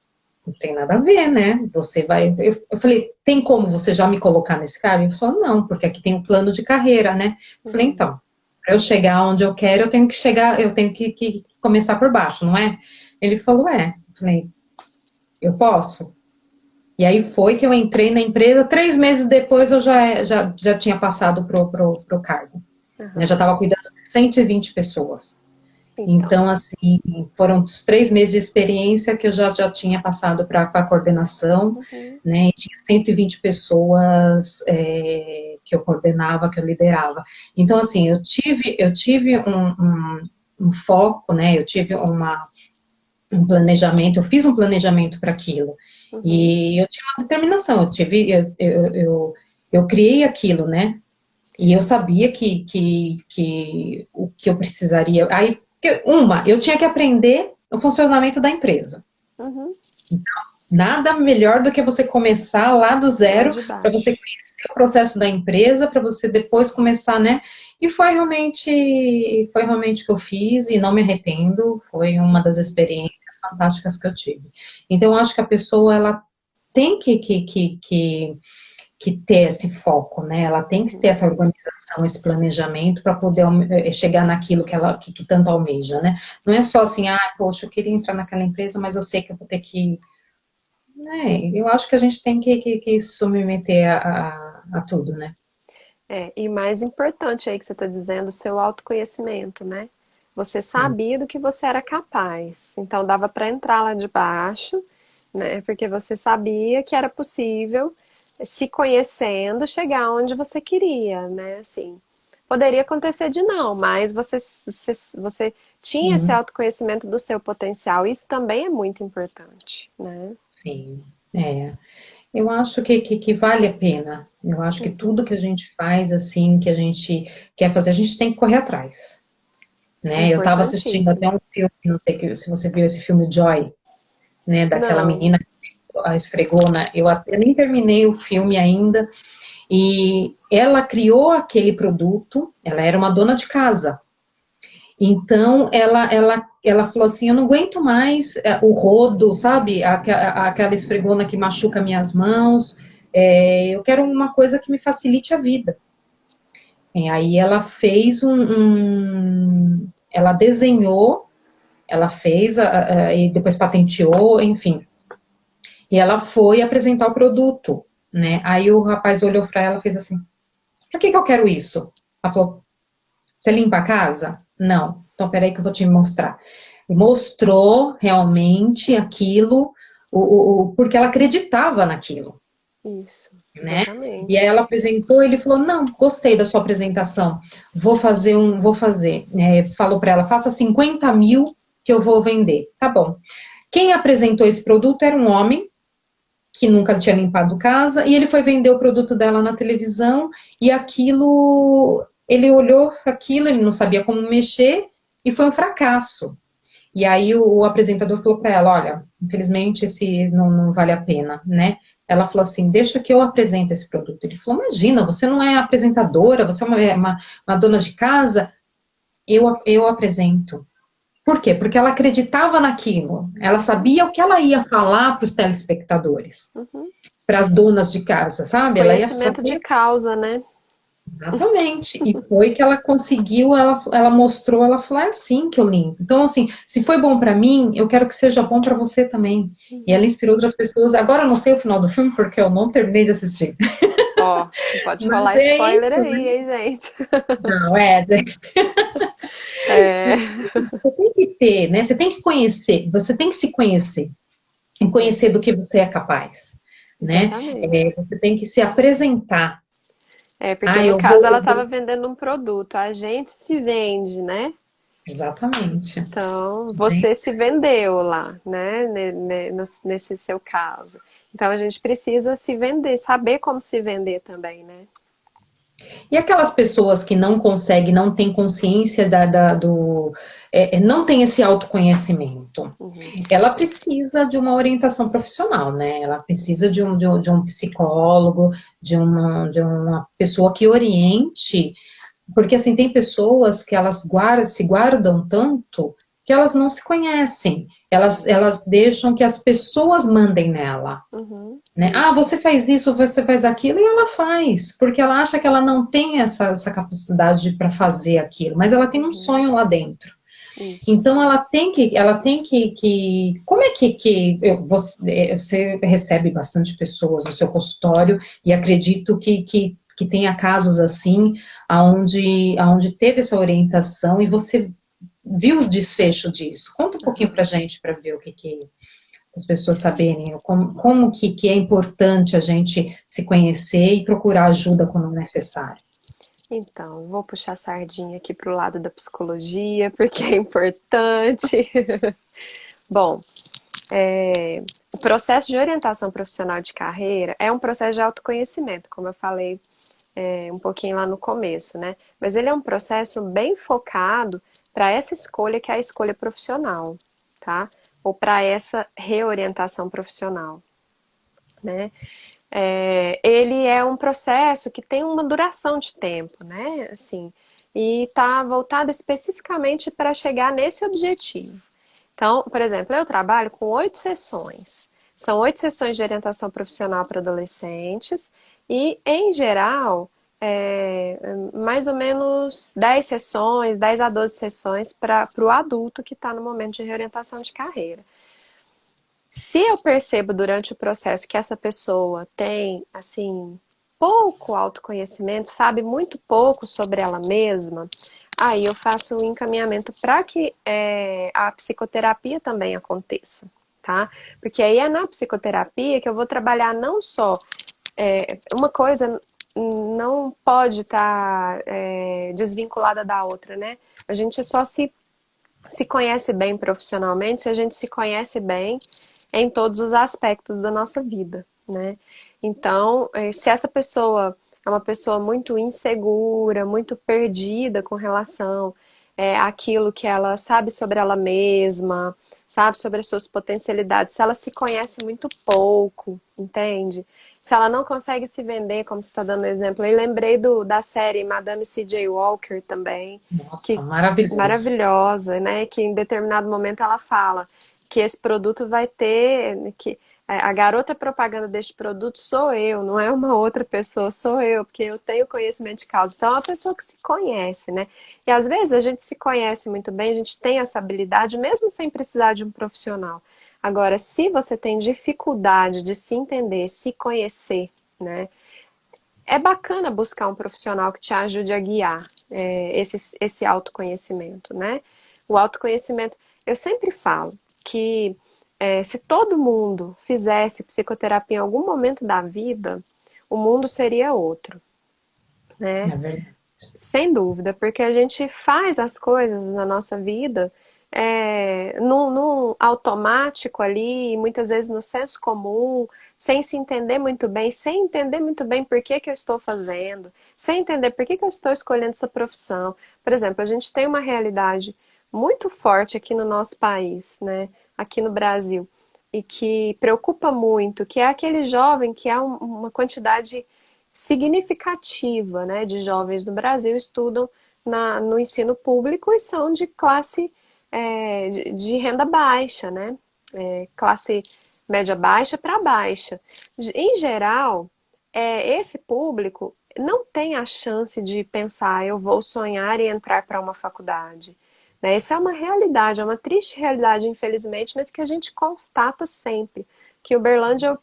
não tem nada a ver, né? Você vai. Eu falei, tem como você já me colocar nesse cargo? Ele falou, não, porque aqui tem um plano de carreira, né? Eu falei, uhum, então, para eu chegar onde eu quero, eu tenho que começar por baixo, não é? Ele falou, é. Eu falei, eu posso? E aí foi que eu entrei na empresa, 3 meses depois eu já tinha passado pro cargo. Né? Já uhum. estava cuidando de 120 pessoas. Então. Então, assim, foram os 3 meses de experiência que eu já tinha passado para a coordenação, Uhum, né? E tinha 120 pessoas que eu coordenava, que eu liderava. Então, assim, eu tive um foco, né? Eu tive um planejamento, eu fiz um planejamento para aquilo. uhum. E eu tinha uma determinação, eu criei aquilo, né? E eu sabia que o que eu precisaria. Aí, eu tinha que aprender o funcionamento da empresa. Uhum. Nada melhor do que você começar lá do Lá zero, de para você baixo. conhecer o processo da empresa, para você depois começar, né? E foi realmente o que eu fiz e não me arrependo. Foi uma das Uhum. experiências fantásticas que eu tive. Então, eu acho que a pessoa ela tem que ter esse foco, né? Ela tem que ter Uhum. essa organização, esse planejamento para poder chegar naquilo que tanto almeja, né? Não é só assim, poxa, eu queria entrar naquela empresa, mas eu sei que eu vou ter que. Eu acho que a gente tem que submeter a tudo, né? E mais importante aí que você está dizendo, o seu autoconhecimento, né? Você Sim. sabia do que você era capaz, então dava para entrar lá de baixo, né? Porque você sabia que era possível, se conhecendo, chegar onde você queria, né? Assim, Poderia acontecer de não, mas você tinha esse Sim, autoconhecimento do seu potencial. Isso também é muito importante, né? sim. É. Eu acho que vale a pena. Eu acho que tudo Uhum. que a gente faz, assim, que a gente quer fazer, a gente tem que correr atrás, né? Eu estava assistindo até Importantíssimo. um filme, não sei se você viu esse filme Joy, né? Daquela Não. menina, a esfregona. Eu até nem terminei o filme ainda. E ela criou aquele produto, ela era uma dona de casa. Então, ela falou assim: eu não aguento mais o rodo, sabe? Aquela esfregona que machuca minhas mãos. Eu quero uma coisa que me facilite a vida. E aí ela fez ela desenhou, ela fez e depois patenteou, enfim. E ela foi apresentar o produto, né? Aí o rapaz olhou para ela e fez assim: para que eu quero isso? Ela falou: você limpa a casa? Não. Então, peraí que eu vou te mostrar. E mostrou realmente aquilo, porque ela acreditava naquilo, Isso, né? E aí ela exatamente. apresentou, ele falou, não, gostei da sua apresentação, vou fazer. Falou para ela, faça 50 mil que eu vou vender. Tá bom. Quem apresentou esse produto era um homem, que nunca tinha limpado casa, e ele foi vender o produto dela na televisão, e aquilo, ele olhou aquilo, ele não sabia como mexer, e foi um fracasso. E aí o apresentador falou para ela, olha, infelizmente esse não vale a pena, né? Ela falou assim, deixa que eu apresente esse produto. Ele falou, imagina, você não é apresentadora, você é uma dona de casa, eu apresento. Por quê? Porque ela acreditava naquilo, ela Uhum, sabia o que ela ia falar para os telespectadores, uhum. para as donas de casa, sabe? Ela ia Conhecimento de saber causa, né? exatamente. E foi que ela conseguiu, ela mostrou, ela falou, é assim que eu limpo. Então, assim, se foi bom para mim, eu quero que seja bom para você também. E ela Uhum. inspirou outras pessoas. Agora eu não sei o final do filme porque eu não terminei de assistir. Ó, não pode Mas rolar é spoiler isso, aí, né? hein, gente? Não, gente, É, você tem que ter, né? Você tem que conhecer, você tem que se conhecer e é, conhecer do que você é capaz, né? exatamente. Você tem que se apresentar. É, porque Ah, no eu caso ela vou. estava vendendo um produto, a gente se vende, né? Exatamente. Então, Gente. você se vendeu lá, né? Nesse seu caso. Então, a gente precisa se vender, saber como se vender também, né? E aquelas pessoas que não conseguem, não têm consciência não tem esse autoconhecimento. Uhum, Ela precisa de uma orientação profissional, né? Ela precisa de um psicólogo, de uma pessoa que oriente, porque assim, tem pessoas que elas se guardam tanto que elas não se conhecem. Elas deixam que as pessoas mandem nela. uhum, Né? Ah, isso, você faz isso, você faz aquilo, e ela faz, porque ela acha que ela não tem essa capacidade para fazer aquilo, mas ela tem um uhum, sonho lá dentro. isso. Então ela tem que como é que você recebe bastante pessoas no seu consultório e acredito que tenha casos assim, aonde teve essa orientação e você viu o desfecho disso. Conta um pouquinho Aham. para gente para ver o que as pessoas saberem como que é importante a gente se conhecer e procurar ajuda quando necessário. Então, vou puxar a sardinha aqui pro lado da psicologia, porque é importante. Bom, o processo de orientação profissional de carreira é um processo de autoconhecimento, como eu falei um pouquinho lá no começo, né? Mas ele é um processo bem focado para essa escolha que é a escolha profissional, tá? Ou para essa reorientação profissional, né? Ele é um processo que tem uma duração de tempo, né? Assim, e está voltado especificamente para chegar nesse objetivo. Então, por exemplo, eu trabalho com 8 sessões. São 8 sessões de orientação profissional para adolescentes e, em geral, mais ou menos 10 sessões, 10 a 12 sessões para o adulto que está no momento de reorientação de carreira. Se eu percebo durante o processo que essa pessoa tem, assim, pouco autoconhecimento, sabe muito pouco sobre ela mesma, aí eu faço o encaminhamento para que a psicoterapia também aconteça, tá? Porque aí é na psicoterapia que eu vou trabalhar não só uma coisa não pode estar desvinculada da outra, né? A gente só se conhece bem profissionalmente se a gente se conhece bem em todos os aspectos da nossa vida, né? Então, se essa pessoa é uma pessoa muito insegura, muito perdida com relação àquilo que ela sabe sobre ela mesma, sabe sobre as suas potencialidades, se ela se conhece muito pouco, entende? Se ela não consegue se vender, como você está dando exemplo. Eu lembrei da série Madame C.J. Walker também, Nossa, que maravilhoso. maravilhosa, né? Que em determinado momento ela fala que esse produto vai ter, que a garota propaganda deste produto sou eu, não é uma outra pessoa, sou eu, porque eu tenho conhecimento de causa. Então é uma pessoa que se conhece, né? E às vezes a gente se conhece muito bem, a gente tem essa habilidade, mesmo sem precisar de um profissional. Agora, se você tem dificuldade de se entender, se conhecer, né? É bacana buscar um profissional que te ajude a guiar esse autoconhecimento, né? O autoconhecimento, eu sempre falo que se todo mundo fizesse psicoterapia em algum momento da vida, o mundo seria outro, né? É verdade. Sem dúvida, porque a gente faz as coisas na nossa vida num automático ali, muitas vezes no senso comum, sem se entender muito bem, sem entender muito bem por que que eu estou fazendo, sem entender por que que eu estou escolhendo essa profissão. Por exemplo, a gente tem uma realidade muito forte aqui no nosso país, né? Aqui no Brasil, e que preocupa muito, que é aquele jovem que é uma quantidade significativa, né, de jovens no Brasil estudam no ensino público e são de classe de renda baixa, né? Classe média baixa para baixa. Em geral, esse público não tem a chance de pensar, eu vou sonhar e entrar para uma faculdade. Né? Essa é uma realidade, é uma triste realidade, infelizmente, mas que a gente constata sempre. Que Uberlândia eu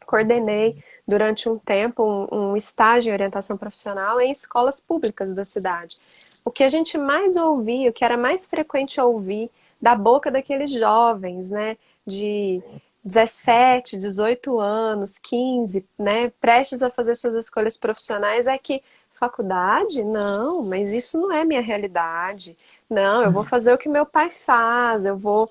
coordenei durante um tempo um estágio em orientação profissional em escolas públicas da cidade. O que a gente mais ouvia, o que era mais frequente ouvir da boca daqueles jovens, né, de 17, 18 anos, 15, né, prestes a fazer suas escolhas profissionais, é que faculdade? Não, mas isso não é minha realidade. Não, eu vou fazer o que meu pai faz, eu vou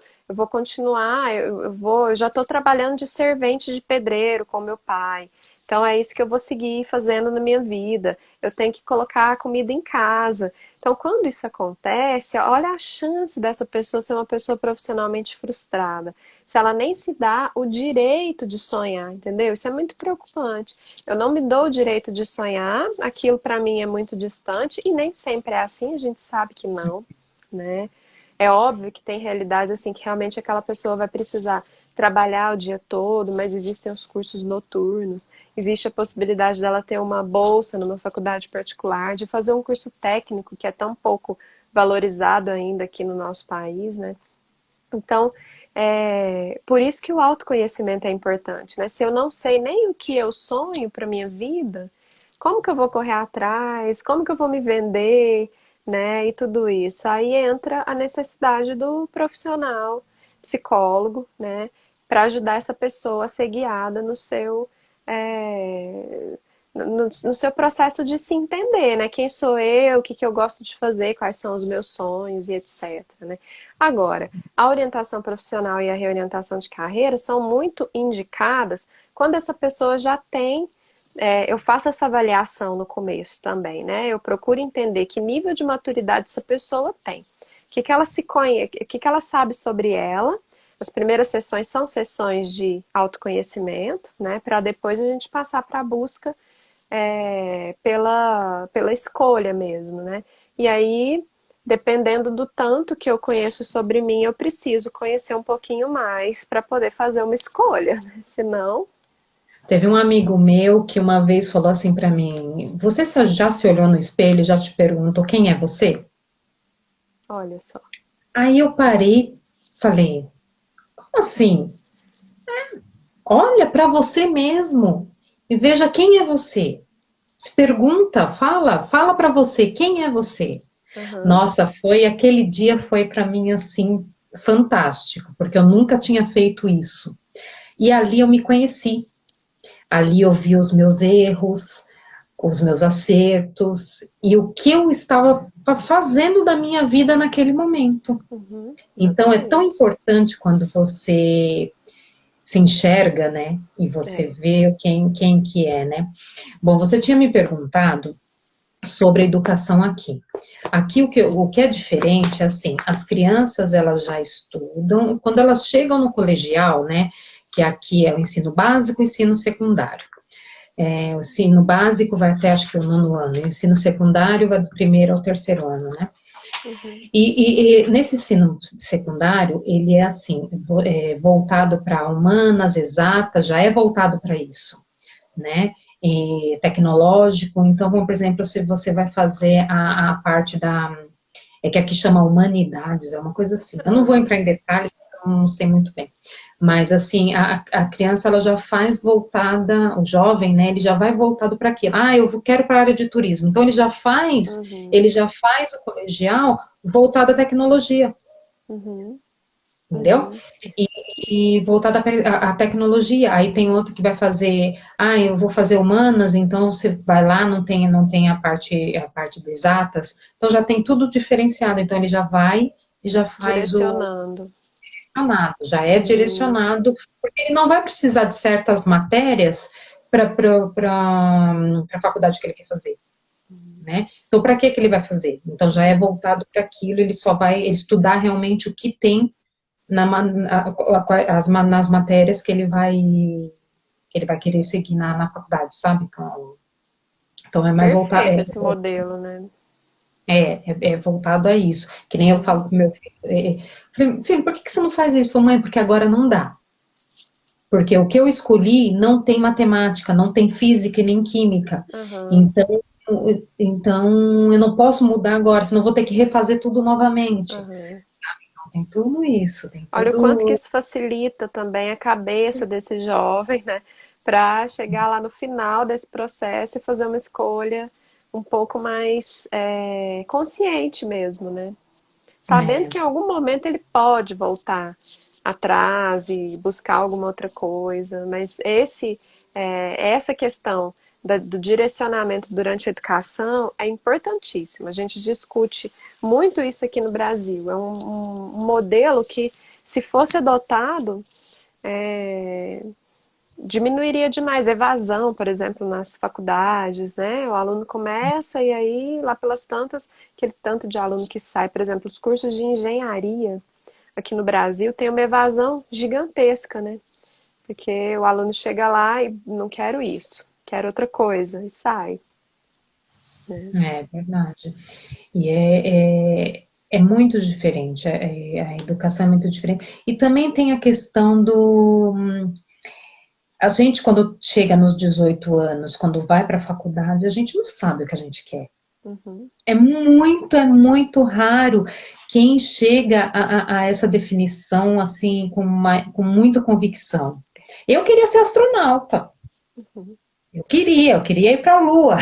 continuar, eu já estou trabalhando de servente de pedreiro com meu pai. Então é isso que eu vou seguir fazendo na minha vida. Eu tenho que colocar a comida em casa. Então, quando isso acontece, olha a chance dessa pessoa ser uma pessoa profissionalmente frustrada. Se ela nem se dá o direito de sonhar, entendeu? Isso é muito preocupante. Eu não me dou o direito de sonhar, aquilo para mim é muito distante e nem sempre é assim, a gente sabe que não, né? É óbvio que tem realidades assim que realmente aquela pessoa vai precisar trabalhar o dia todo, mas existem os cursos noturnos, existe a possibilidade dela ter uma bolsa numa faculdade particular, de fazer um curso técnico que é tão pouco valorizado ainda aqui no nosso país, né? Então, por isso que o autoconhecimento é importante, né? Se eu não sei nem o que eu sonho para minha vida, como que eu vou correr atrás? Como que eu vou me vender? Né? E tudo isso. Aí entra a necessidade do profissional, psicólogo, né? Para ajudar essa pessoa a ser guiada no seu processo de se entender, né? Quem sou eu, o que que eu gosto de fazer, quais são os meus sonhos e etc. Né? Agora, a orientação profissional e a reorientação de carreira são muito indicadas quando essa pessoa já tem eu faço essa avaliação no começo também, né? Eu procuro entender que nível de maturidade essa pessoa tem. O que que ela se conhece, o que que ela sabe sobre ela. As primeiras sessões são sessões de autoconhecimento, né? Para depois a gente passar para a busca pela escolha mesmo, né? E aí, dependendo do tanto que eu conheço sobre mim, eu preciso conhecer um pouquinho mais para poder fazer uma escolha, né? Senão, Teve um amigo meu que uma vez falou assim para mim: Você só já se olhou no espelho, e já te perguntou quem é você? olha só. Aí eu parei, falei: Como assim? Olha para você mesmo e veja quem é você. Se pergunta, fala para você quem é você. Uhum. Nossa, aquele dia foi para mim assim fantástico, porque eu nunca tinha feito isso. E ali eu me conheci. Ali eu vi os meus erros, os meus acertos e o que eu estava fazendo da minha vida naquele momento. Então, é tão Exatamente. importante quando você se enxerga, né? E você É, vê quem que é, né? Bom, você tinha me perguntado sobre a educação aqui. Aqui o que é diferente é assim, as crianças elas já estudam, quando elas chegam no colegial, né? Que aqui é o ensino básico e ensino secundário. O ensino básico vai até acho que o nono ano, e o ensino secundário vai do primeiro ao terceiro ano, né? uhum, E nesse ensino secundário, ele é assim, voltado para humanas, exatas, já é voltado para isso, né? E tecnológico, então, por exemplo, se você vai fazer a parte é que aqui chama humanidades, é uma coisa assim. Eu não vou aham, entrar em detalhes, porque eu não sei muito bem. Mas, assim, a criança, ela já faz voltada, o jovem, né, ele já vai voltado para aquilo. Ah, quero para a área de turismo. Então, uhum, ele já faz o colegial voltado à tecnologia, uhum, entendeu? uhum. E voltado à tecnologia. Aí tem outro que vai fazer, eu vou fazer humanas, então você vai lá, não tem a parte de exatas, então já tem tudo diferenciado. Então ele já vai e já faz o Direcionando. direcionado, já é Uhum, direcionado, porque ele não vai precisar de certas matérias para a faculdade que ele quer fazer. Né? Então, para que ele vai fazer? Então, já é uhum. voltado para aquilo, ele só vai estudar realmente o que tem nas matérias que ele vai querer seguir na faculdade, sabe? Então é mais voltado, Perfeito esse modelo, né? é voltado a isso. Que nem eu Uhum, falo pro meu filho, filho, por que você não faz isso? Falei, mãe, porque agora não dá. Porque o que eu escolhi não tem matemática, não tem física e nem química. aham, Então, então eu não posso mudar agora, senão eu vou ter que refazer tudo novamente. aham. Tem tudo isso, tem Olha o quanto que tudo. isso facilita também a cabeça desse jovem, né? Para chegar lá no final desse processo e fazer uma escolha um pouco mais consciente mesmo, né? Sabendo É, que em algum momento ele pode voltar atrás e buscar alguma outra coisa, mas essa questão do direcionamento durante a educação é importantíssima. A gente discute muito isso aqui no Brasil. É um modelo que, se fosse adotado, é, diminuiria demais a evasão, por exemplo, nas faculdades, né? O aluno começa e aí, lá pelas tantas, aquele tanto de aluno que sai, por exemplo, os cursos de engenharia aqui no Brasil tem uma evasão gigantesca, né? Porque o aluno chega lá e não quero isso, quero outra coisa, e sai, né? é verdade. E é muito diferente, a educação é muito diferente. E também tem a questão a gente, quando chega nos 18 anos, quando vai para a faculdade, a gente não sabe o que a gente quer. Uhum. É muito raro quem chega a essa definição, assim, com muita convicção. Eu queria ser astronauta. Uhum. Eu queria ir para a Lua.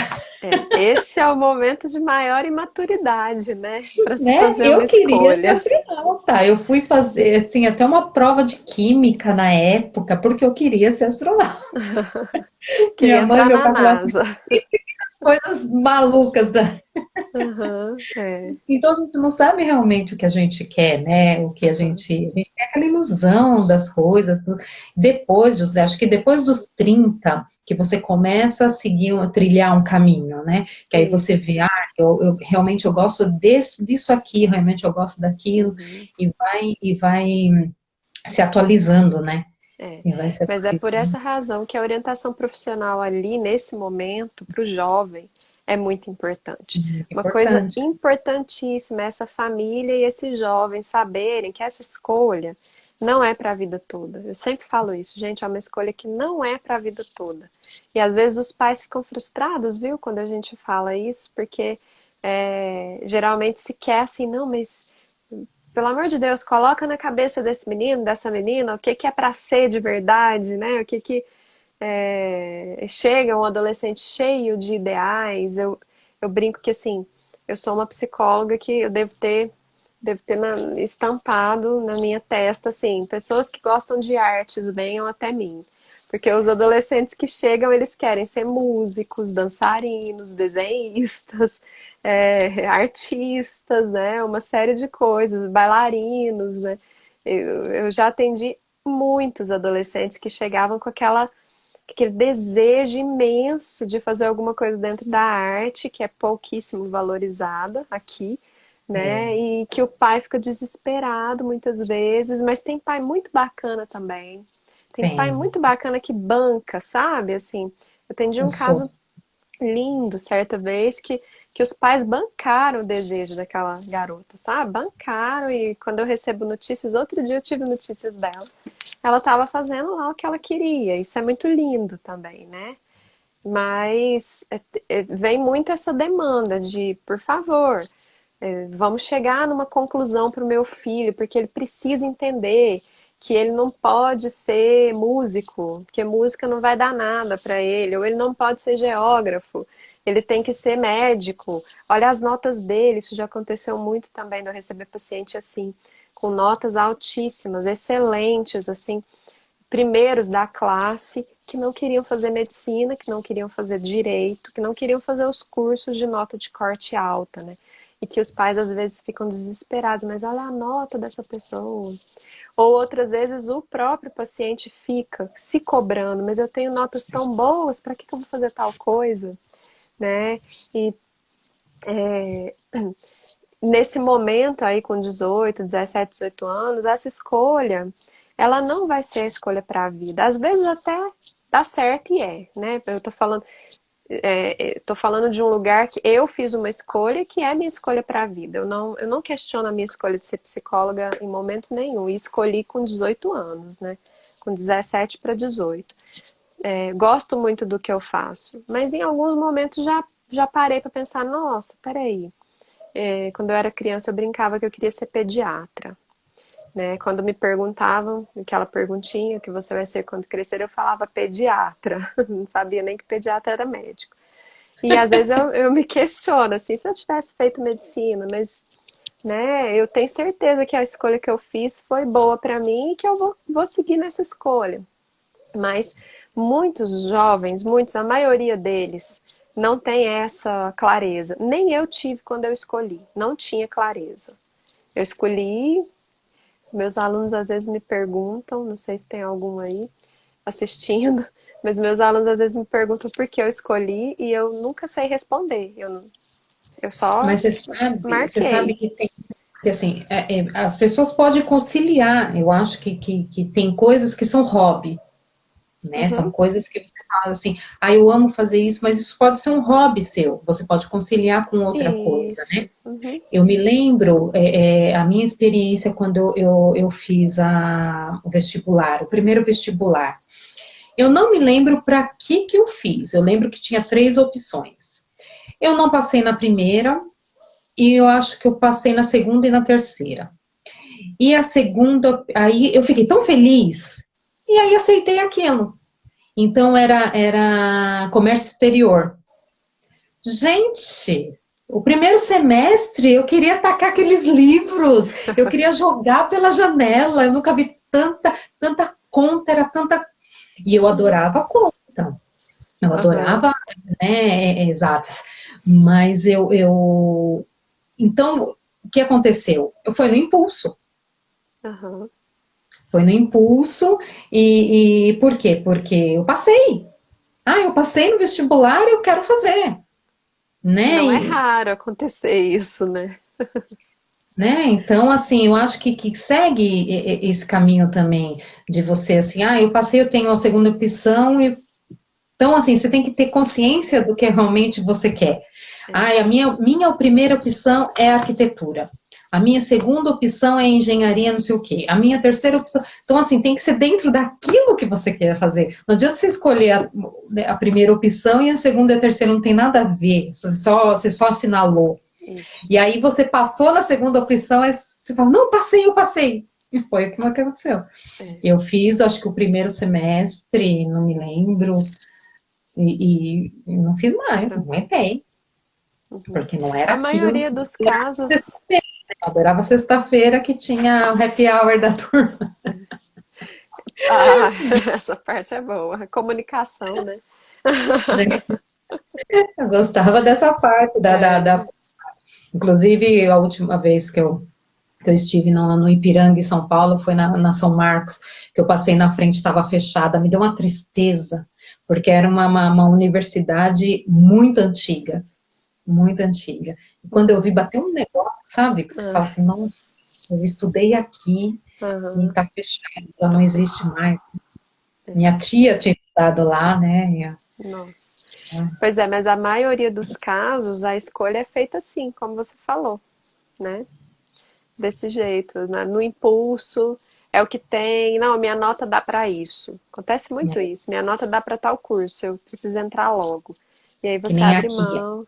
Esse é o momento de maior imaturidade, né? Para se Né? fazer uma Eu queria ser escolha. astronauta. Eu fui fazer assim até uma prova de química na época porque eu queria ser astronauta. Queria Minha mãe e entrar meu na pai falavam assim, NASA. coisas malucas Uhum, Então a gente não sabe realmente o que a gente quer, né? O que uhum. a gente tem aquela ilusão das coisas. Depois, acho que depois dos 30 que você começa a seguir, a trilhar um caminho, né? Que aí você Isso. vê, eu realmente eu gosto disso aqui, realmente eu gosto daquilo, Uhum. e vai se atualizando, né? É, E vai se mas é por atualizando. essa razão que a orientação profissional ali, nesse momento, para o jovem, é muito importante. Muito Uma coisa importante. importantíssima é essa família e esse jovem saberem que essa escolha não é para a vida toda. Eu sempre falo isso, gente, é uma escolha que não é para a vida toda. E às vezes os pais ficam frustrados, viu, quando a gente fala isso, porque geralmente se quer assim, não, mas pelo amor de Deus, coloca na cabeça desse menino, dessa menina, o que que é para ser de verdade, né? O que que chega um adolescente cheio de ideais. Eu brinco que assim, eu sou uma psicóloga que eu devo ter estampado na minha testa assim, pessoas que gostam de artes venham até mim. Porque os adolescentes que chegam, eles querem ser músicos, dançarinos, desenhistas, artistas, né? Uma série de coisas, bailarinos, né? Eu já atendi muitos adolescentes que chegavam com aquele desejo imenso de fazer alguma coisa dentro da arte, que é pouquíssimo valorizada aqui, né? É, E que o pai fica desesperado muitas vezes, mas tem pai muito bacana também. Tem pai tem. muito bacana que banca, sabe? Assim, eu atendi Eu um sou. caso lindo certa vez que os pais bancaram o desejo daquela garota, sabe? Bancaram e quando eu recebo notícias, outro dia eu tive notícias dela. Ela estava fazendo lá o que ela queria. Isso é muito lindo também, né? Mas vem muito essa demanda de, por favor, vamos chegar numa conclusão para o meu filho, porque ele precisa entender que ele não pode ser músico, que música não vai dar nada para ele, ou ele não pode ser geógrafo, ele tem que ser médico. Olha as notas dele, isso já aconteceu muito também de eu receber paciente assim, com notas altíssimas, excelentes, assim, primeiros da classe, que não queriam fazer medicina, que não queriam fazer direito, que não queriam fazer os cursos de nota de corte alta, né? E que os pais às vezes ficam desesperados, mas olha a nota dessa pessoa. Ou outras vezes o próprio paciente fica se cobrando, mas eu tenho notas tão boas, para que eu vou fazer tal coisa, né? E nesse momento aí com 18, 17, 18 anos, essa escolha, ela não vai ser a escolha para a vida. Às vezes até dá certo e né? Tô falando de um lugar que eu fiz uma escolha que é minha escolha para a vida. Eu não questiono a minha escolha de ser psicóloga em momento nenhum. E escolhi com 18 anos, né? Com 17 para 18. Gosto muito do que eu faço, mas em alguns momentos já parei para pensar, nossa, peraí. Quando eu era criança, eu brincava que eu queria ser pediatra. Né? Quando me perguntavam aquela perguntinha, o que você vai ser quando crescer, eu falava pediatra. Não sabia nem que pediatra era médico. E às vezes eu me questiono, assim, se eu tivesse feito medicina, mas né, eu tenho certeza que a escolha que eu fiz foi boa para mim e que eu vou seguir nessa escolha. Mas muitos jovens, a maioria deles, não tem essa clareza. Nem eu tive quando eu escolhi, não tinha clareza. Eu escolhi, meus alunos às vezes me perguntam, não sei se tem algum aí assistindo, mas meus alunos às vezes me perguntam por que eu escolhi e eu nunca sei responder. Eu só Mas você sabe marquei. que assim, as pessoas podem conciliar. Eu acho que tem coisas que são hobby, né? São Uhum, coisas que você fala assim, eu amo fazer isso, mas isso pode ser um hobby seu. Você pode conciliar com outra coisa, né? isso. Uhum, Eu me lembro a minha experiência quando eu fiz o vestibular, o primeiro vestibular. Eu não me lembro para que eu fiz. Eu lembro que tinha três opções. Eu não passei na primeira e eu acho que eu passei na segunda e na terceira. E a segunda, aí eu fiquei tão feliz e aí aceitei aquilo. Então era comércio exterior. Gente, o primeiro semestre eu queria atacar aqueles livros, eu queria jogar pela janela, eu nunca vi tanta conta, era tanta. E eu adorava a conta, eu uhum, adorava, né, exatas. Mas Então, o que aconteceu? Foi no impulso. uhum. Foi no impulso, e por quê? Porque eu passei. Eu passei no vestibular e eu quero fazer, né? Não é raro acontecer isso, né? Né? Então, assim, eu acho que segue esse caminho também de você, assim, eu passei, eu tenho a segunda opção, então, assim, você tem que ter consciência do que realmente você quer. É. A minha primeira opção é arquitetura. A minha segunda opção é engenharia, não sei o quê. A minha terceira opção. Então, assim, tem que ser dentro daquilo que você quer fazer. Não adianta você escolher a primeira opção e a segunda e a terceira não tem nada a ver. Você só assinalou. Isso. E aí você passou na segunda opção, aí você fala, não, passei, eu passei. E foi o que aconteceu. É. Eu fiz, acho que o primeiro semestre, não me lembro, e não fiz mais, não Tranquilo. aguentei, Uhum. porque não era A aquilo. maioria dos casos, Eu adorava sexta-feira que tinha o happy hour da turma. Ah, essa parte é boa. Comunicação, né? Eu gostava dessa parte É. Inclusive, a última vez que eu estive no Ipiranga, em São Paulo, foi na São Marcos, que eu passei na frente, estava fechada, me deu uma tristeza, porque era uma universidade muito antiga, muito antiga. E quando eu vi bater um negócio, sabe, que você fala Ah, assim, nossa, eu estudei aqui e aham. está fechado, já não existe mais. Minha tia tinha estudado lá, né? Nossa. Pois é, mas a maioria dos casos, a escolha é feita assim, como você falou, né? Desse jeito, né? No impulso, é o que tem. Não, minha nota dá para isso. Acontece muito isso. Minha nota dá para tal curso, eu preciso entrar logo. E aí Que você nem abre aqui. mão.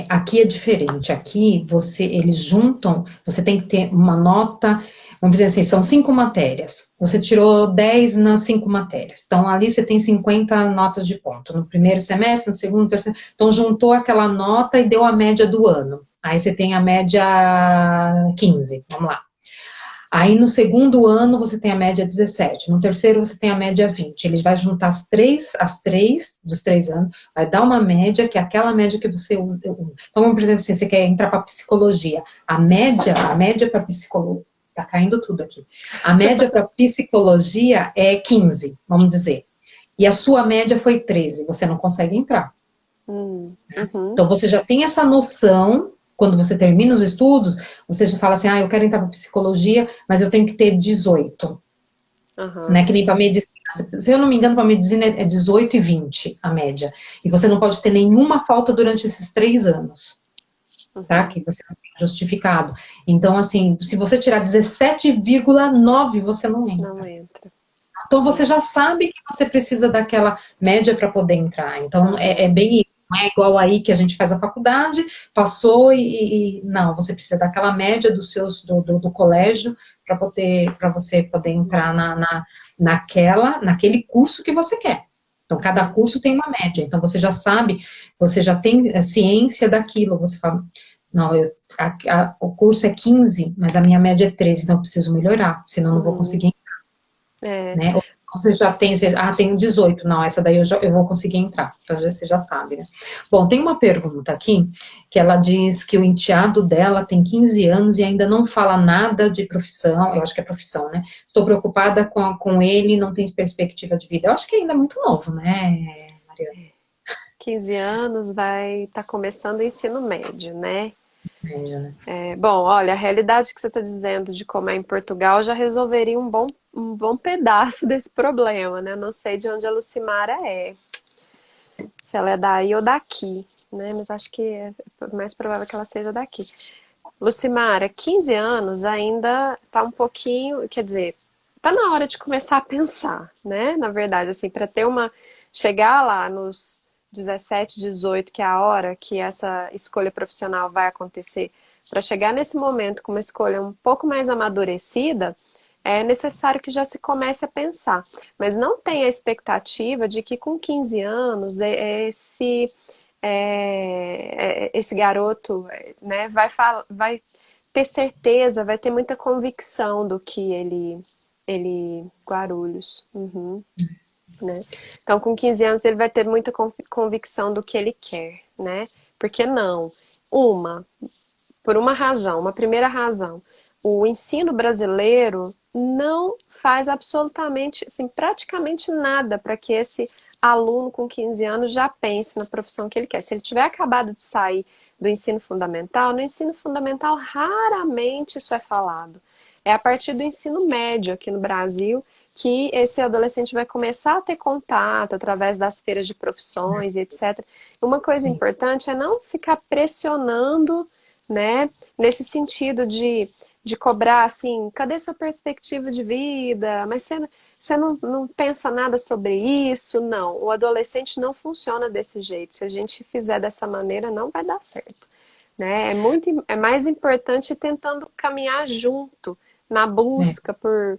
Aqui é diferente. Aqui eles juntam, você tem que ter uma nota, vamos dizer assim, são 5 matérias. Você tirou 10 nas 5 matérias. Então, ali você tem 50 notas de ponto. No primeiro semestre, no segundo, no terceiro. Então, juntou aquela nota e deu a média do ano. Aí você tem a média 15, vamos lá. Aí no segundo ano você tem a média 17, no terceiro você tem a média 20. Ele vai juntar as três dos 3 anos, vai dar uma média, que é aquela média que você usa. Então, por exemplo, se você quer entrar para psicologia, a média para psicologia, tá caindo tudo aqui. A média para psicologia é 15, vamos dizer. E a sua média foi 13, você não consegue entrar. Uhum, Então, você já tem essa noção, quando você termina os estudos, você já fala assim, eu quero entrar para psicologia, mas eu tenho que ter 18, né? aham, Que nem para medicina. Se eu não me engano, para medicina é 18 e 20 a média. E você não pode ter nenhuma falta durante esses 3 anos, tá? uhum. Que você não tem justificado. Então, assim, se você tirar 17,9, você não Não entra. entra. Então você já Nossa. sabe que você precisa daquela média para poder entrar. Então é Aham. bem isso. Não é igual aí que a gente faz a faculdade, passou não, você precisa daquela média do colégio para você poder entrar naquele curso que você quer. Então, cada Uhum. curso tem uma média. Então, você já sabe, você já tem ciência daquilo. Você fala, não, o curso é 15, mas a minha média é 13, então eu preciso melhorar, senão eu não vou Uhum. conseguir, É. né? Ou você já tem, tenho 18, não, essa daí eu vou conseguir entrar, então você já sabe, né? Bom, tem uma pergunta aqui, que ela diz que o enteado dela tem 15 anos e ainda não fala nada de profissão, eu acho que é profissão, né? Estou preocupada com ele, não tem perspectiva de vida. Eu acho que ainda é muito novo, né, Mariana? 15 anos vai estar começando o ensino médio, né? Média, né? Bom, olha, a realidade que você está dizendo de como é em Portugal já resolveria um bom pedaço desse problema, né? Não sei de onde a Lucimara é, se ela é daí ou daqui, né? Mas acho que é mais provável que ela seja daqui. Lucimara, 15 anos ainda tá um pouquinho, quer dizer, tá na hora de começar a pensar, né? Na verdade, assim, para ter uma chegar lá nos 17, 18, que é a hora que essa escolha profissional vai acontecer, para chegar nesse momento com uma escolha um pouco mais amadurecida, é necessário que já se comece a pensar. Mas não tenha a expectativa de que com 15 anos esse garoto, né, vai ter certeza, vai ter muita convicção do que ele Guarulhos, uhum, né? Então, com 15 anos ele vai ter muita convicção do que ele quer, né? Porque não? Uma, por uma razão, uma primeira razão, o ensino brasileiro não faz absolutamente, assim, praticamente nada para que esse aluno com 15 anos já pense na profissão que ele quer. Se ele tiver acabado de sair do ensino fundamental, no ensino fundamental raramente isso é falado. É a partir do ensino médio aqui no Brasil que esse adolescente vai começar a ter contato através das feiras de profissões e etc. Uma coisa Sim. importante é não ficar pressionando, né, nesse sentido de cobrar assim, cadê sua perspectiva de vida? Mas você não pensa nada sobre isso? Não, o adolescente não funciona desse jeito. Se a gente fizer dessa maneira, não vai dar certo. Né? É mais importante ir tentando caminhar junto na É. busca por,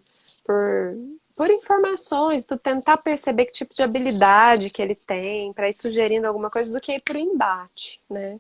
por informações, tu tentar perceber que tipo de habilidade que ele tem, para ir sugerindo alguma coisa, do que ir pro embate, né?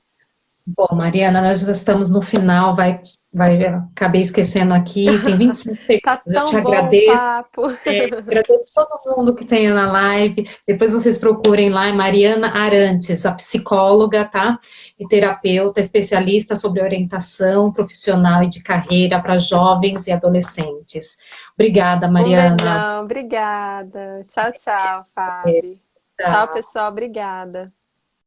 Bom, Mariana, nós já estamos no final, vai Acabei esquecendo aqui, tem 25 Tá segundos. Eu te tão bom o agradeço. papo. Agradeço todo mundo que tenha na live. Depois vocês procurem lá, é Mariana Arantes, a psicóloga, tá? E terapeuta, especialista sobre orientação profissional e de carreira para jovens e adolescentes. Obrigada, Um Mariana. beijão, obrigada. Tchau, tchau, Fábio. Tchau, Tchau. pessoal, obrigada.